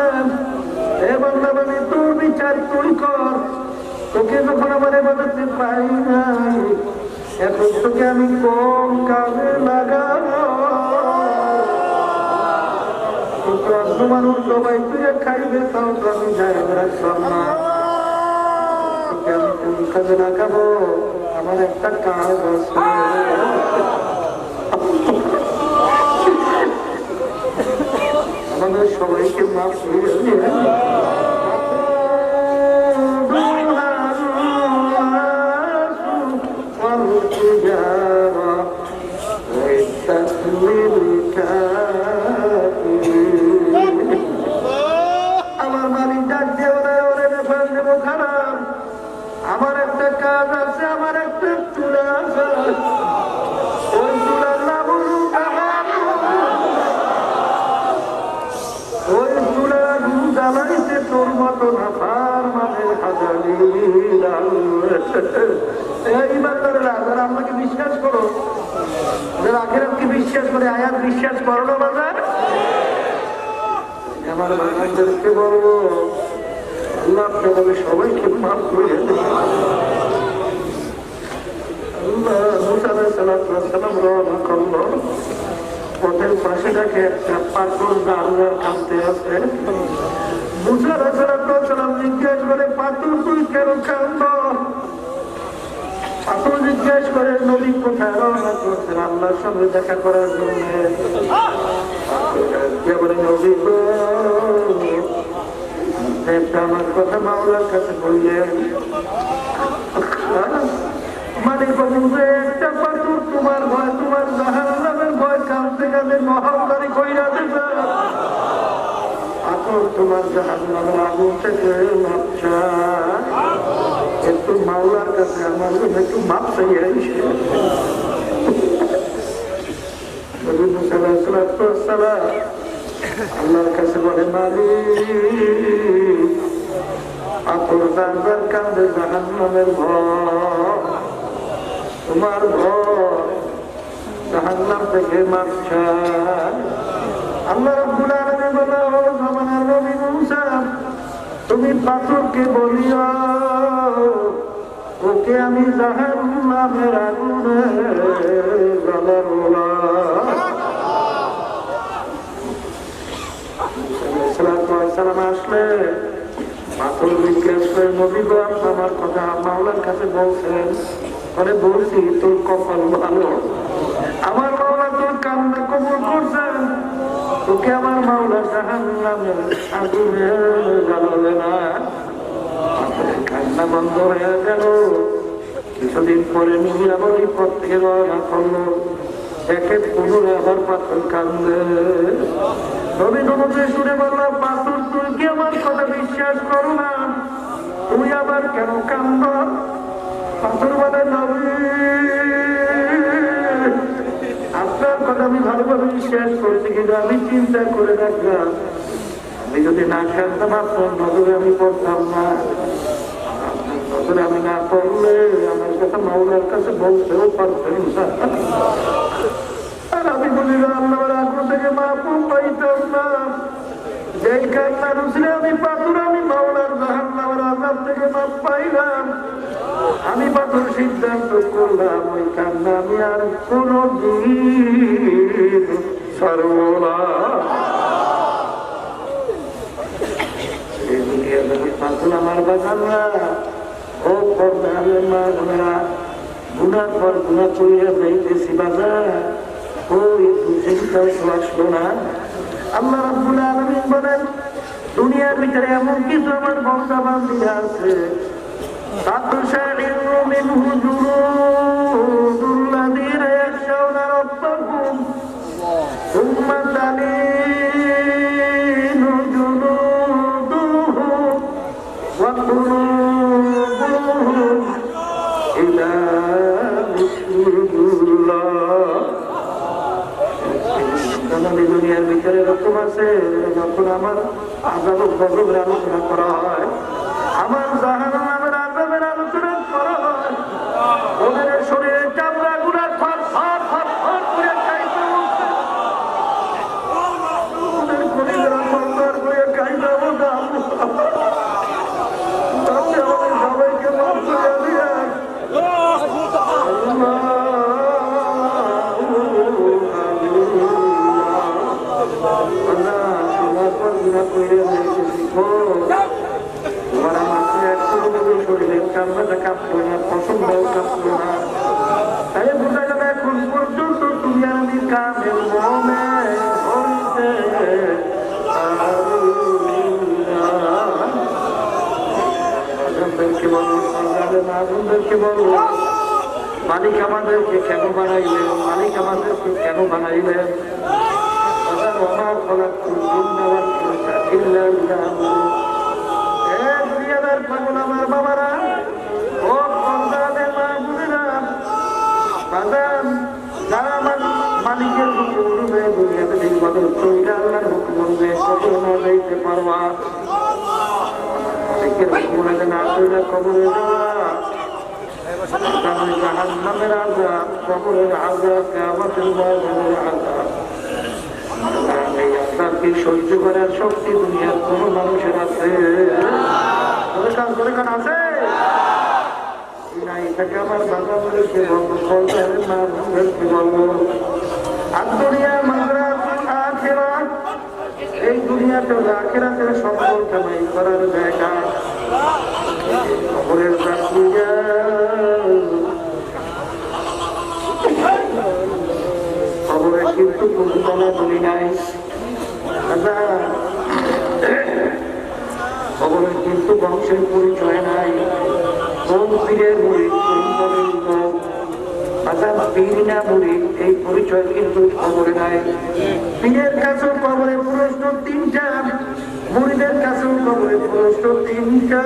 হে বান্দা বান্দী, তোর বিচার তুই কর। তোকে যখন আমার ইবাদতে পাই নাই, এখন তোকে আমি কোন কাজে লাগাবো? মানুষ সবাই তুই খাইবে, তাও তো আমি যাই রাখলাম না। তোকে আমি কোন কাজে লাগাবো? আমার একটা কাজ আছে। আমাদের সবাইকে মাফ করে আমার মালিক ডাক দিয়ে ওরে ব্যাপার নেবো খারাপ। আমার একটা কাজ আছে, আমার একটা চুলা আছে, ওই চুলার নাম ওই চুলা জ্বালাইতে তোর মতো না পার মানে হাজারি। যারা আমাকে বিশ্বাস করো, যারা আখিরাতকে বিশ্বাস করে, আয়াত বিশ্বাস করো না বাজার, আমার বাঙালিদেরকে বলবো আল্লাহ আপনাদের সবাইকে মাফ করে দেন। আল্লাহ মুসা আলাইহিস সালাম রওনা করলো, পথের পাশে দেখে একটা পাথর দাঁড়িয়ে কাঁদতে আছে। মুসা আলাইহিস সালাম জিজ্ঞেস করে, পাথর তুই কেন কাঁদ? পাথর জিজ্ঞেস করে, নবী কোথায় রওনা করছেন? আল্লাহর সঙ্গে দেখা করার জন্য। নবী আমার কথা মাওলার কাছে বললেন। মানে একটা পাথর তোমার ভয়, তোমার জাহান্নামের ভয়, কাঁদতে কাঁদতে মহলদারি কইরা দিবে। পাথর তোমার জাহান্নামের আগুন থেকে মাপছা। একটু মাওলার কাছে আমার একটু মাপ চাইয়ে এসে আল্লাহর কাছে বলে, মালিক পাথর জানবার কান্দে জাহান্নামের ভয়, তোমার ভয় জাহান্নাম থেকে মাপ চায়। আল্লাহ রাব্বুল আলামিন বলে, ও জামানার নবী মুসা, তুমি পাথরকে বলিও ওকে আমি জাহান্নামের আগুনে জ্বালাবো না। সালাম আসলে পাথর জিজ্ঞেস করে, নবী গো আমার কথা মাওলার কাছে বলছেন? পরে বলছি, তোর কপাল ভালো, আমার মাওলা তোর কান্না কবুল করছেন, তোকে আমার মাওলা জাহান্নামের আগুনে জ্বালাবে না। কান্না বন্ধ হয়ে গেল। কিছুদিন পরে নবী আবার ওই পথ থেকে রওনা করলো, দেখে পুনরায় আবার পাথর কান্দে। নবী নবী শুনে বলল, পাথর তুই কি আমার কথা বিশ্বাস করো না? তুই আবার কেন কান্দ? পাথর বানায় নবী, আপনার কথা আমি ভালোভাবে বিশ্বাস করছি, কিন্তু আমি চিন্তা করে রাখলাম আমি যদি না খেলতাম আপনার নজরে আমি পড়তাম না, আপনার নজরে আমি না পড়লে আমার কথা মাওলার কাছে বলতেও পারতেন না। আর আমি বলি আল্লাহর আগ্রহ থেকে মাহফুজ পাইতাম না, যেই কান্না রুসলে আমি পাথর, আমি মাওলার জাহান্নামের আযাব থেকে মাপ পাইলাম। আমি পাথর সিদ্ধান্ত করলাম ওই কান্না আমি আর কোনদিন ছাড়ব না। এই দুনিয়া থেকে পাথর আমার বাগানরা ও পর্দারের মা বোনেরা, গুনার পর গুনা করিয়া যাইতেছি বাজার, ওই দুঃচিন্তাও তো আসলো না। আল্লাহ রাব্বুল আলামিন বলেন দুনিয়ার ভিতরে এমন কিছু আমার বান্দা বান্দীরা আছে تقشعر منه جلود الذين يخشون ربهم ثم تلين جلودهم وقلوبهم إلى ذكر الله। দুনিয়ার ভিতরে এরকম আছে যখন আমার আযাব গজবের আলোচনা করা হয়, আমার জাহান্নামের আযাবের আলোচনা করা হয়, ওদের শরীরের চামড়া গুলা থর থর থর থর করে কাঁপতে উঠছে, ওদের শরীরের থর করে কাঁপতে ওঠে। তাহলে আমাদের সবাইকে মাফ করে দিয়ে শরীরের চামড়াটা কাঁপলো না, পছন্দও কাঁপলো না, তাই বোঝা যাবে এখন পর্যন্ত তুমি আমি কামের মনে হইতে বলো মালিক আমাদেরকে কেন বানাইলেন, মালিক আমাদেরকে কেন বানাইলেন। আমার বাবারা ও পর্দাদের মা বোনেরা, যারা আমার মালিকের হুকুম অনুযায়ী দুনিয়াতে ঠিকমতো চলতে আল্লাহর হুকুম অনুযায়ী কবর না যাইতে পারবা, মালিকের হুকুম অনুযায়ী না চললে কবরে যাওয়া, জাহান্নামের আযাব, কবরের আযাব, কিয়ামতের ময়দানের আযাব, এই আযাবকে সহ্য করার শক্তি দুনিয়ার কোন মানুষের আছে? আছে এটাকে আমার বাবাকে বলবো, পর্দারের মা বোনদেরকে বলবো, আর দুনিয়ার মাঝরা আখিরাত, এই দুনিয়াতে আখিরাতের সম্পদ কামাই করার জায়গা, কবরের খবরে কিন্তু কোনো বলা বলি নাই, খবরে কিন্তু বংশের পরিচয় নাই, কোন পীরের মুরিদ, কোন দলের লোক, পীর না মুরিদ, এই পরিচয় কিন্তু খবরে নাই। পীরের কাছেও খবরে প্রশ্ন তিনটা, মুরিদের কাছেও খবরে প্রশ্ন তিনটা,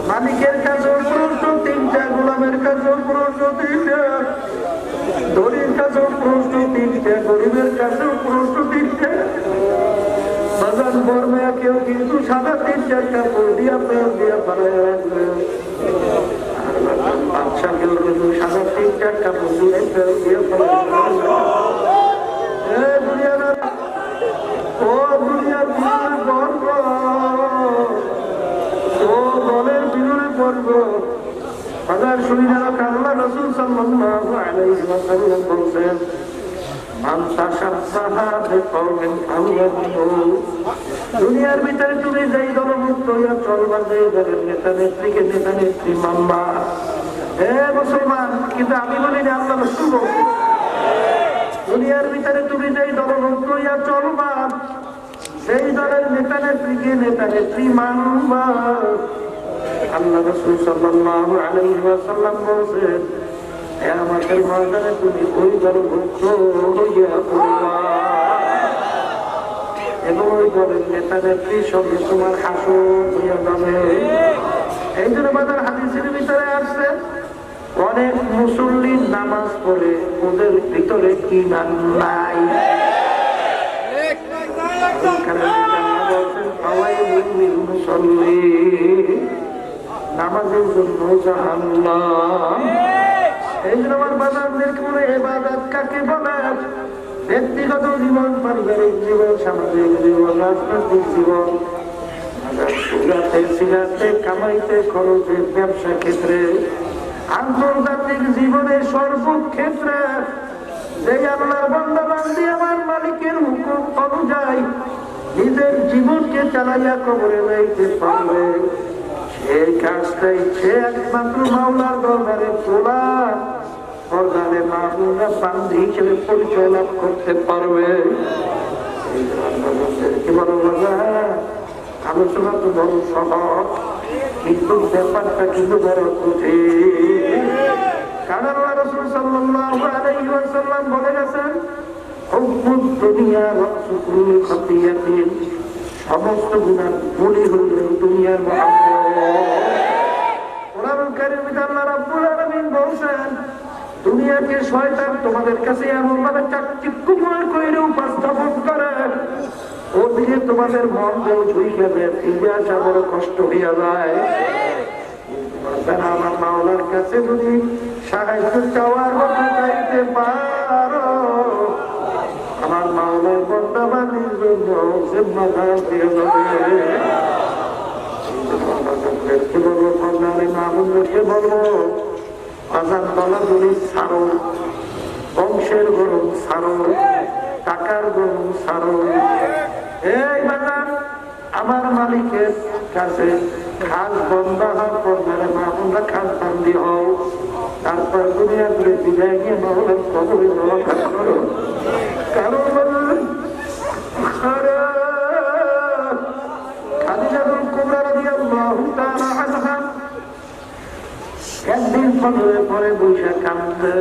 মালিকের কাছেও প্রশ্ন তিনটা, গোলামের কাছেও প্রশ্ন তিনটা, ধনীর কাছেও প্রশ্ন তিনটা, গরিবের কাছেও প্রশ্ন তিনটা। বাজান বর্মে কেউ কিন্তু সাদা ৩-৪ কাপড় দিয়া প্রেম দিয়া পাড়ায় রাখবে, বাচ্চা কেউ কিন্তু সাদা ৩-৪ কাপড় দিয়ে প্রেম দিয়া পাড়ায় রাখবে। ও দুনিয়ার বিরুদ্ধে গর্ব, ও দলের বিরুদ্ধে গর্ব। বাজার সুবিধা আল্লাহ রাসূল সাল্লাল্লাহু আলাইহি ওয়াসাল্লাম বলেন, দুনিয়ার ভিতরে তুমি যেই দলভুক্ত হইয়া চলবা, যেই দলের নেতা নেত্রীকে নেতা নেত্রী মানবা, হে মুসলমান, কিন্তু আমি বলি যে আল্লাহ রাসূল বলেন, দুনিয়ার ভিতরে তুমি যেই দলভুক্ত হইয়া চলবা, সেই দলের নেতা নেত্রীকে নেতা নেত্রী মানবা। আল্লাহ রাসূল সাল্লাল্লাহু আলাইহি ওয়াসাল্লাম বলেন, কিয়ামতের ময়দানে তুমি ওই দলভুক্ত হইয়া পড়বা এবং ওই দলের নেতা নেত্রীর সঙ্গে তোমার হাসর হইয়া যাবে। এই জন্য বাজার হাদিসের ভিতরে আসছে অনেক মুসল্লি নামাজ পড়ে ওদের ভিতরে ঈমান নাই। নামাজের জন্য জাহান্নাম। এই জন্য আমার বাজারদের করে ইবাদত কাকে বলে? ব্যক্তিগত জীবন, পারিবারিক জীবন, সামাজিক জীবন, রাজনৈতিক জীবন, কামাইতে খরচে, ব্যবসা ক্ষেত্রে, আন্তর্জাতিক জীবনে সর্বক্ষেত্রে যে আল্লাহর বান্দা বান্দি আমার মালিকের হুকুম অনুযায়ী নিজের জীবনকে চালাইয়া কবরে যাইতে পারবে, সেই কাজটাই সে একমাত্র মাওলার দরবারে তোলা দরবারে মাহবুবা বান্দি হিসেবে পরিচয় লাভ করতে পারবে। আলোচনা তো বড় সহজ, কিন্তু ব্যাপারটা কিন্তু বড় কঠিন। কারণ আল্লাহ রাসূল সাল্লাল্লাহু আলাইহি ওয়াসাল্লাম বলে গেছেন, হুব্বুদ দুনিয়া রাসূ কুল্লি খাতিয়াতিন, সমস্ত গুনাহ মূলে হলো দুনিয়ার মহব্বত। কোরআনুল কারীমে আল্লাহ রাব্বুল আলামিন বলেন, দুনিয়াকে শয়তান তোমাদের কাছে এমন ভাবে চাকচিক্যময় করে উপস্থাপন করে, ওদিকে তোমাদের মন দেও ঝুঁকে দেয়, ফিরে আসা বড় কষ্ট হইয়া যায়। আমার মাওলার কাছে যদি সাহায্য চাওয়ার কথা চাইতে পারো, আমার মাওলার বর্তমানের জন্য জিম্মাদার দিয়ে যাবে। বলবো কন্যারে মাহবুবকে বলবো, আজান বলা যদি ছাড়ো, বংশের গরম ছাড়ো, টাকার গরম ছাড়ো। এই বাজার আমার মালিকের কাছে খাস বন্ধা হওয়ার পর যারা মাহবুবরা খাস বান্দি হও, তারপর দুনিয়া করে বিদায় নিয়ে মাওলার কবরে মোলাকাত করো। কারণ খাদিজাতুল কুবরা রাদিয়াল্লাহু তাআলা আনহা একদিন ফজরের পরে বৈশা কাঁদতে,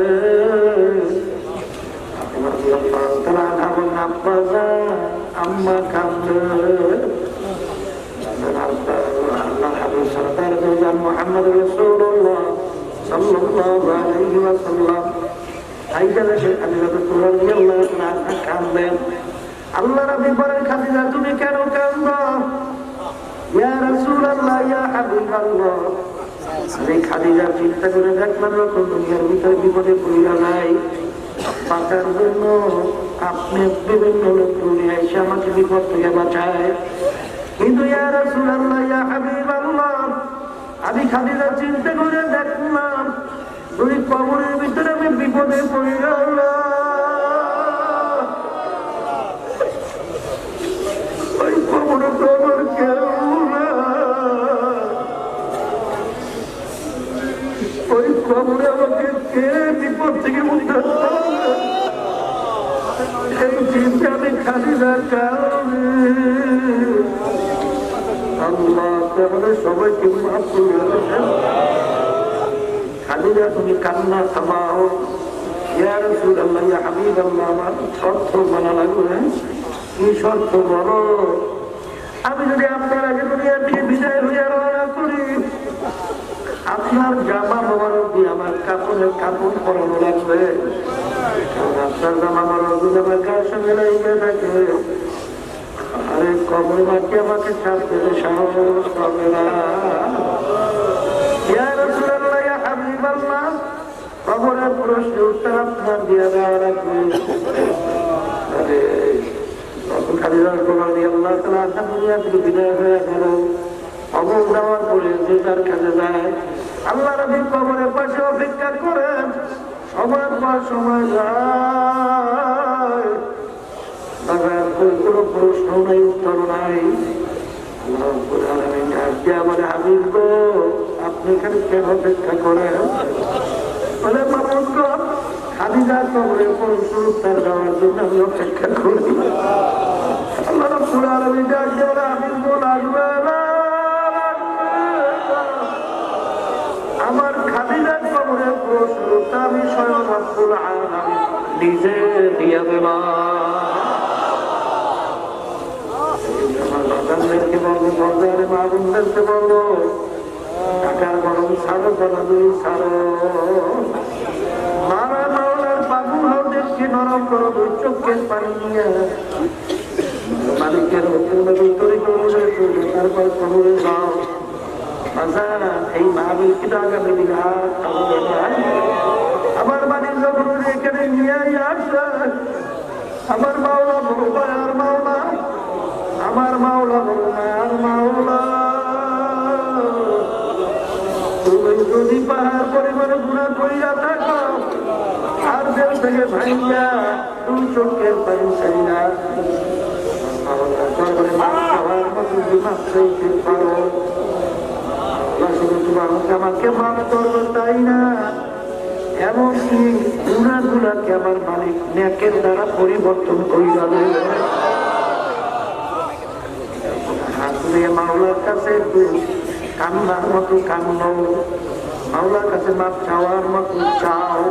আম্মা কাঁদতে, আল্লাহ হাবিব সরদার দৌজান মুহাম্মদ রাসূলুল্লাহ সাল্লাল্লাহু আলাইহি ওয়াসাল্লাম কাঁদলেন। আল্লাহ নবী বলেন, খাদিজা তুমি কেন কাঁদো? ইয়া রাসূলুল্লাহ, ইয়া হাবিবাল্লাহ, আমি খাদিজা চিন্তা করে দেখলাম যখন দুনিয়ার ভিতরে বিপদে পড়িয়া নাই, বাঁচার জন্য আপনি বিভিন্ন লোক দুনিয়া এসে আমাকে বিপদ থেকে বাঁচায়। কিন্তু ইয়া রাসূলুল্লাহ, ইয়া হাবিবাল্লাহ, আমি খাদিজা চিন্তা করে দেখলাম দুই কবরের ভিতরে আমি বিপদে পড়ে গেলাম, ওই কবরে তো আমার কেউ না, ওই কবরে আমাকে কে বিপদ থেকে উদ্ধার করবে? এই চিন্তা আমি খাদিজার কারণে। আল্লাহ তাহলে সবাইকে মাফ করে দেন। খাদিজা তুমি কান্না থামাও। ইয়া রাসূলুল্লাহ, ইয়া হাবিবাল্লাহ, আমার শর্ত মানা লাগবে। কি শর্ত বলো? আমি যদি আপনার আগে দুনিয়া থেকে বিদায় হইয়া রওনা করি, আপনার জামা মোবারক দিয়ে আমার কাপড়ের কাপড় পরানো লাগবে। আপনার জামা মোবারক দিয়ে আমার গায়ের সঙ্গে লেগে থাকে। আরে কবর বাকি আমাকে ছাড়তে সাহস হবে না। ইয়া রাসূলুল্লাহ, ইয়া হাবিবাল্লাহ, কবরের প্রশ্নের উত্তর আপনার দিয়ে দেওয়া লাগবে। আরে তখন খাদিজা রাদিয়াল্লাহু তাআলা আনহা দুনিয়া থেকে বিদায় হয়ে গেল। কবর দেওয়ার পরে যে যার কাছে যায়, আল্লাহ নবী কবরের পাশে অপেক্ষা করেন। সময় পর সময় যায়, কোনো প্রশ্ন নাই, উত্তর নাই। আমার হাবিব গো, আপনি এখানে কেন অপেক্ষা করেন? বলে মামুন গো, খাদিজা কবরের প্রশ্ন উত্তর দেওয়ার জন্য আমি অপেক্ষা করি। আল্লাহ রাব্বুল আলামিন ডাকলেন, হাবিব গো লাগবে না, আমার খাদিজার কবরের প্রশ্নটা আমি স্বয়ং রাব্বুল আলামিন নিজে দিয়ে দিলাম। টাকার গরম ছাড়ো, গলাগুলি ছাড়ো। মারা মাওলার পাগল হও, দেখকে নরম করো, দুই চোখের পানি নিয়ে মালিকের হুকুমের ভিতরে কবরে চলে, তারপর কবরে যাও। এই মাহবিল কিন্তু আগামী দিন আমার বাড়ির যখন এখানে নিয়ে আসে, আমার মাওলা বড় আর মাওলা, আমার মাওলা বড় আর মাওলা, তুমি যদি পাহাড় পরিমাণে গুণা করিয়া থাকো আর দেশ থেকে ভাইয়া তুই চোখের পানি চাই না, আমাকে মাফ করবো তাই না, এমনকি গুণাগুলাকে আমার মালিক নেকের দ্বারা পরিবর্তন করিয়া দেবে। মাওলার কাছে একটু কান্নার মতো কান্নো, মাওলার কাছে মাপ চাওয়ার মতো চাও।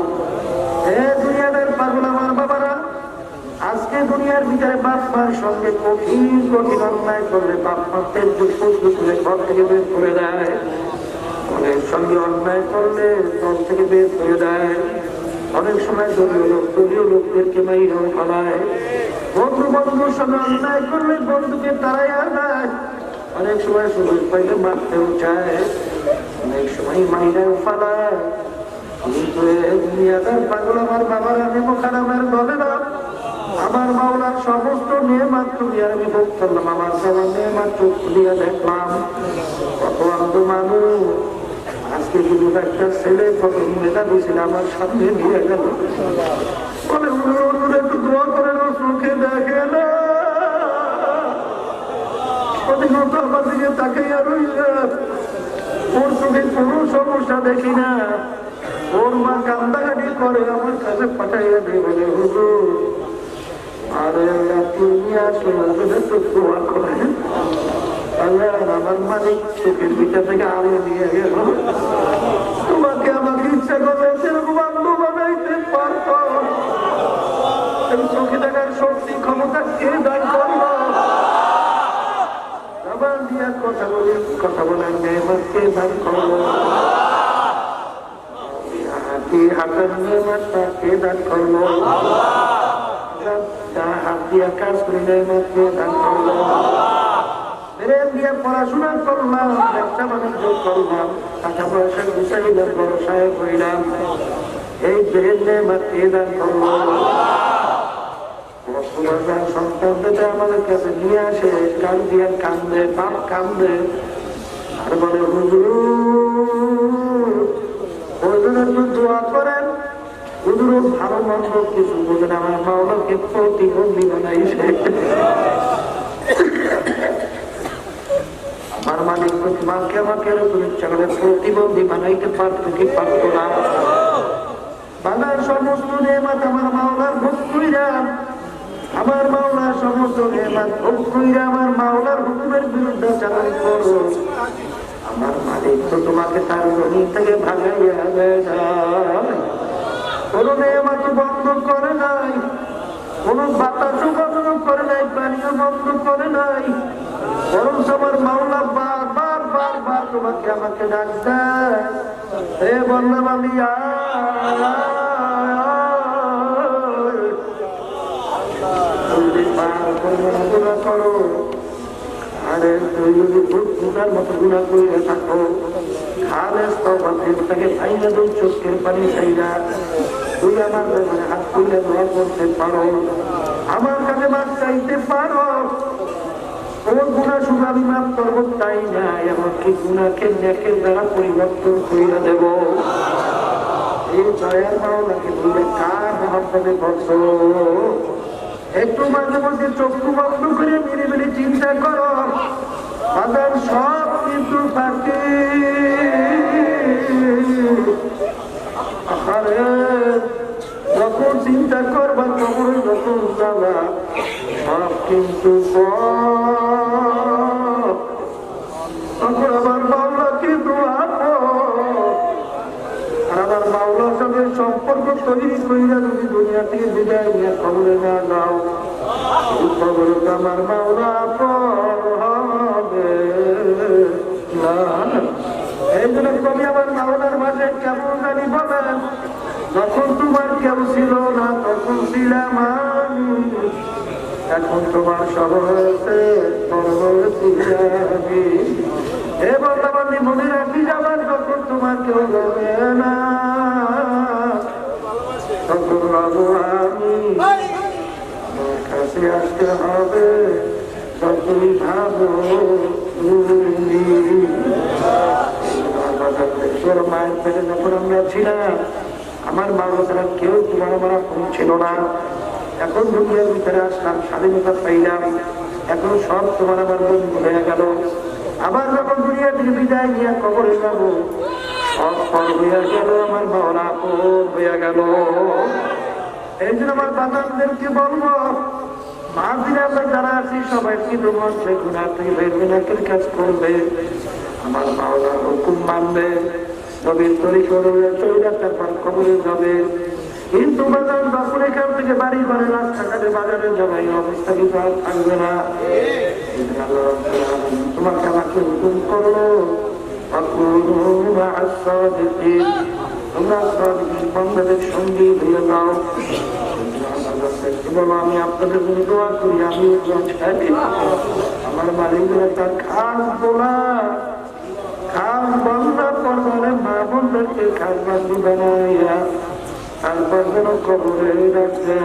দুনিয়াদের পাগল আমার বাবারা, আজকে দুনিয়ার ভিতরে বাপ মার সঙ্গে কঠিন কঠিন অন্যায় করলে বাপ মাতের ঘর থেকে বের করে দেয়, অনেক সঙ্গে অন্যায় করলে দল থেকে বের করে দেয়, অনেক সময় দলীয় লোকদেরকে মাইরা ফেলায়, বন্ধু বন্ধুর সঙ্গে অন্যায় করলে বন্ধুকে তারাই আনায়, অনেক সময় সুযোগ পাইলে মারতেও চায়, অনেক সময় মাইরাও ফেলায়। কিন্তু দুনিয়াদার পাগল আমার বাবার আমি মোখানামের বলে না, আমার মাওলার সমস্ত নিয়মাত দুনিয়ার আমি ভোগ করলাম, আমার সবার নিয়মাত চোখ খুলিয়া দেখলাম, কত অন্ধ মানুষ। আজকে কিন্তু একটা ছেলে কত মেধাবী ছিল আমার সামনে নিয়ে গেল, বলে একটু দোয়া করে চোখে দেখে না, প্রতিনিয়ত আমার দিকে তাকাইয়া রইলে ওর চোখে কোনো সমস্যা দেখি না, ওর মা কান্দাকাটি করে আমার কাছে পাঠাইয়া দিয়ে বলে হুজুর আরে তুমি আসলে তো দোয়া করেন, আমার মালিক চোখের ভিতর থেকে আলো নিয়ে গেল, তোমাকে আমাকে ইচ্ছা করলে সেরকম আলো বানাইতে পারত, চোখে দেখার শক্তি ক্ষমতা কে দান করলো, আবার দিয়া কথা বলার মেহমান কে দান করলো, হাতের মেহমানটা কে দান করলো, হাত দিয়া কাজ করে মেহমান কে দান করলো, দিয়ে পড়াশোনা করলাম, ব্যবসা বাণিজ্য করলাম, টাকা পয়সা গুছাইলাম, ব্যবসায় করিলাম, এই ব্রেন নেমা কে দান করলো, সন্তানদের আমাদের কাছে নিয়ে আসে, গান দিয়ে কান্দে, বাপ কান্দে, আর বলে হুজুর দোয়া করেন, হুজুর ভালো মন্দ কিছু বোঝেন, আমার মাওলাকে প্রতিবন্ধী বানাইছে, আমার মালিক তোমাকে আমাকে এরকম ইচ্ছা করে প্রতিবন্ধী বানাইতে পারতো কি পারতো না, বাংলার সমস্ত নেমাত আমার মাওলার ভোগ কইরা, আমার মাওলার সমস্ত নেমাত ভোগ কইরা আমার মাওলার হুকুমের বিরুদ্ধে চালান করো, আমার মালিক তো তোমাকে তার জমিন থেকে ভাগাইয়া দেয় না, কোন নেমাত বন্ধ করে নাই, কোন বাতাসও বন্ধ করে নাই, পানিও বন্ধ করে নাই, বরং আমার মাওলা বারবার বারবার তোমাকে আমাকে ডাক দেয়, হে বললাম আমি করো, আরে তুই যদি গুণার মতো গুণা করে থাকো, খালেস তাকে ভাইয়া দুই চোখের পানি চাইরা তুই আমার হাত তুলে দোয়া করতে পারো, আমার কাছে মাছ চাইতে পারো, ওর গুণা শুধু আমি মাফ করবো তাই না, এমনকি গুণাকে নেকের দ্বারা পরিবর্তন করিয়া দেব। এই দয়ার মাওলাকে বলে কার মহব্বতে বসো, একটু মাঝে মধ্যে চক্ষু বন্ধ করে মিলে মিলে চিন্তা করো, বাজার সব কিন্তু থাকে, যখন চিন্তা করবা তখন যখন যাবা সব কিন্তু তখন আমার মাওলাকে দোয়া, আর আমার মাওলার সঙ্গে সম্পর্ক তৈরি করিয়া যদি দুনিয়া থেকে বিদায় নিয়ে খবরে না দাও, খবরে আমার মাওলা হবে না। এই কেমন জানি বলেন, যখন তোমার কেউ ছিল না তখন ছিলাম আমি, এখন তোমার সব হয়েছে বড় হয়েছি আমি। এ বর্তমানে মনে রাখি যাবার, যখন তোমার কেউ যাবে না তখন বাবু আমি কাছে আসতে হবে, তখনই ভাবো মায়ের পেটে যখন আমরা ছিলাম, আমার মা বাবারা কেউ তোমার আমার ছিল না। এখন দুনিয়ার ভিতরে আসলাম, স্বাধীনতা পাইলাম, এখন সব তোমার আমার বন্ধু হয়ে গেল। আবার যখন দুনিয়া থেকে বিদায় নিয়ে কবরে যাব, সব পর হইয়া গেল, আমার বাবা আপন হইয়া গেল। এই জন্য আমার বাচ্চাদেরকে বলবো, মাঝিরা আমরা যারা আছি সবাই কিন্তু মঞ্চে গুণা থেকে বেরবেনাকের কাজ করবে, আমার মাওলার হুকুম মানবে, নবীর তরিকর চলে তারপর কবরে যাবে। কিন্তু বাজার যখন এখান থেকে বাড়ি ঘরে রাস্তাঘাটে বাজারে যাবে, এই অবস্থা কিন্তু আর থাকবে না। তোমাকে আমাকে হুকুম করলো, তোমরা বন্ধুদের সঙ্গী হয়ে যাও। আমি আপনাদের জন্য দোয়া করি, আমি আমার বাড়িগুলো তার খাস বোলা, খাস বন্ধা পর্বলে মা বন্ধুকে খাস বান্ধি বানাইয়া তারপর যেন কবরে রাখছে।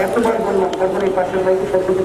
এতবার বললাম তারপরে পাশের বাড়িতে সব কিছু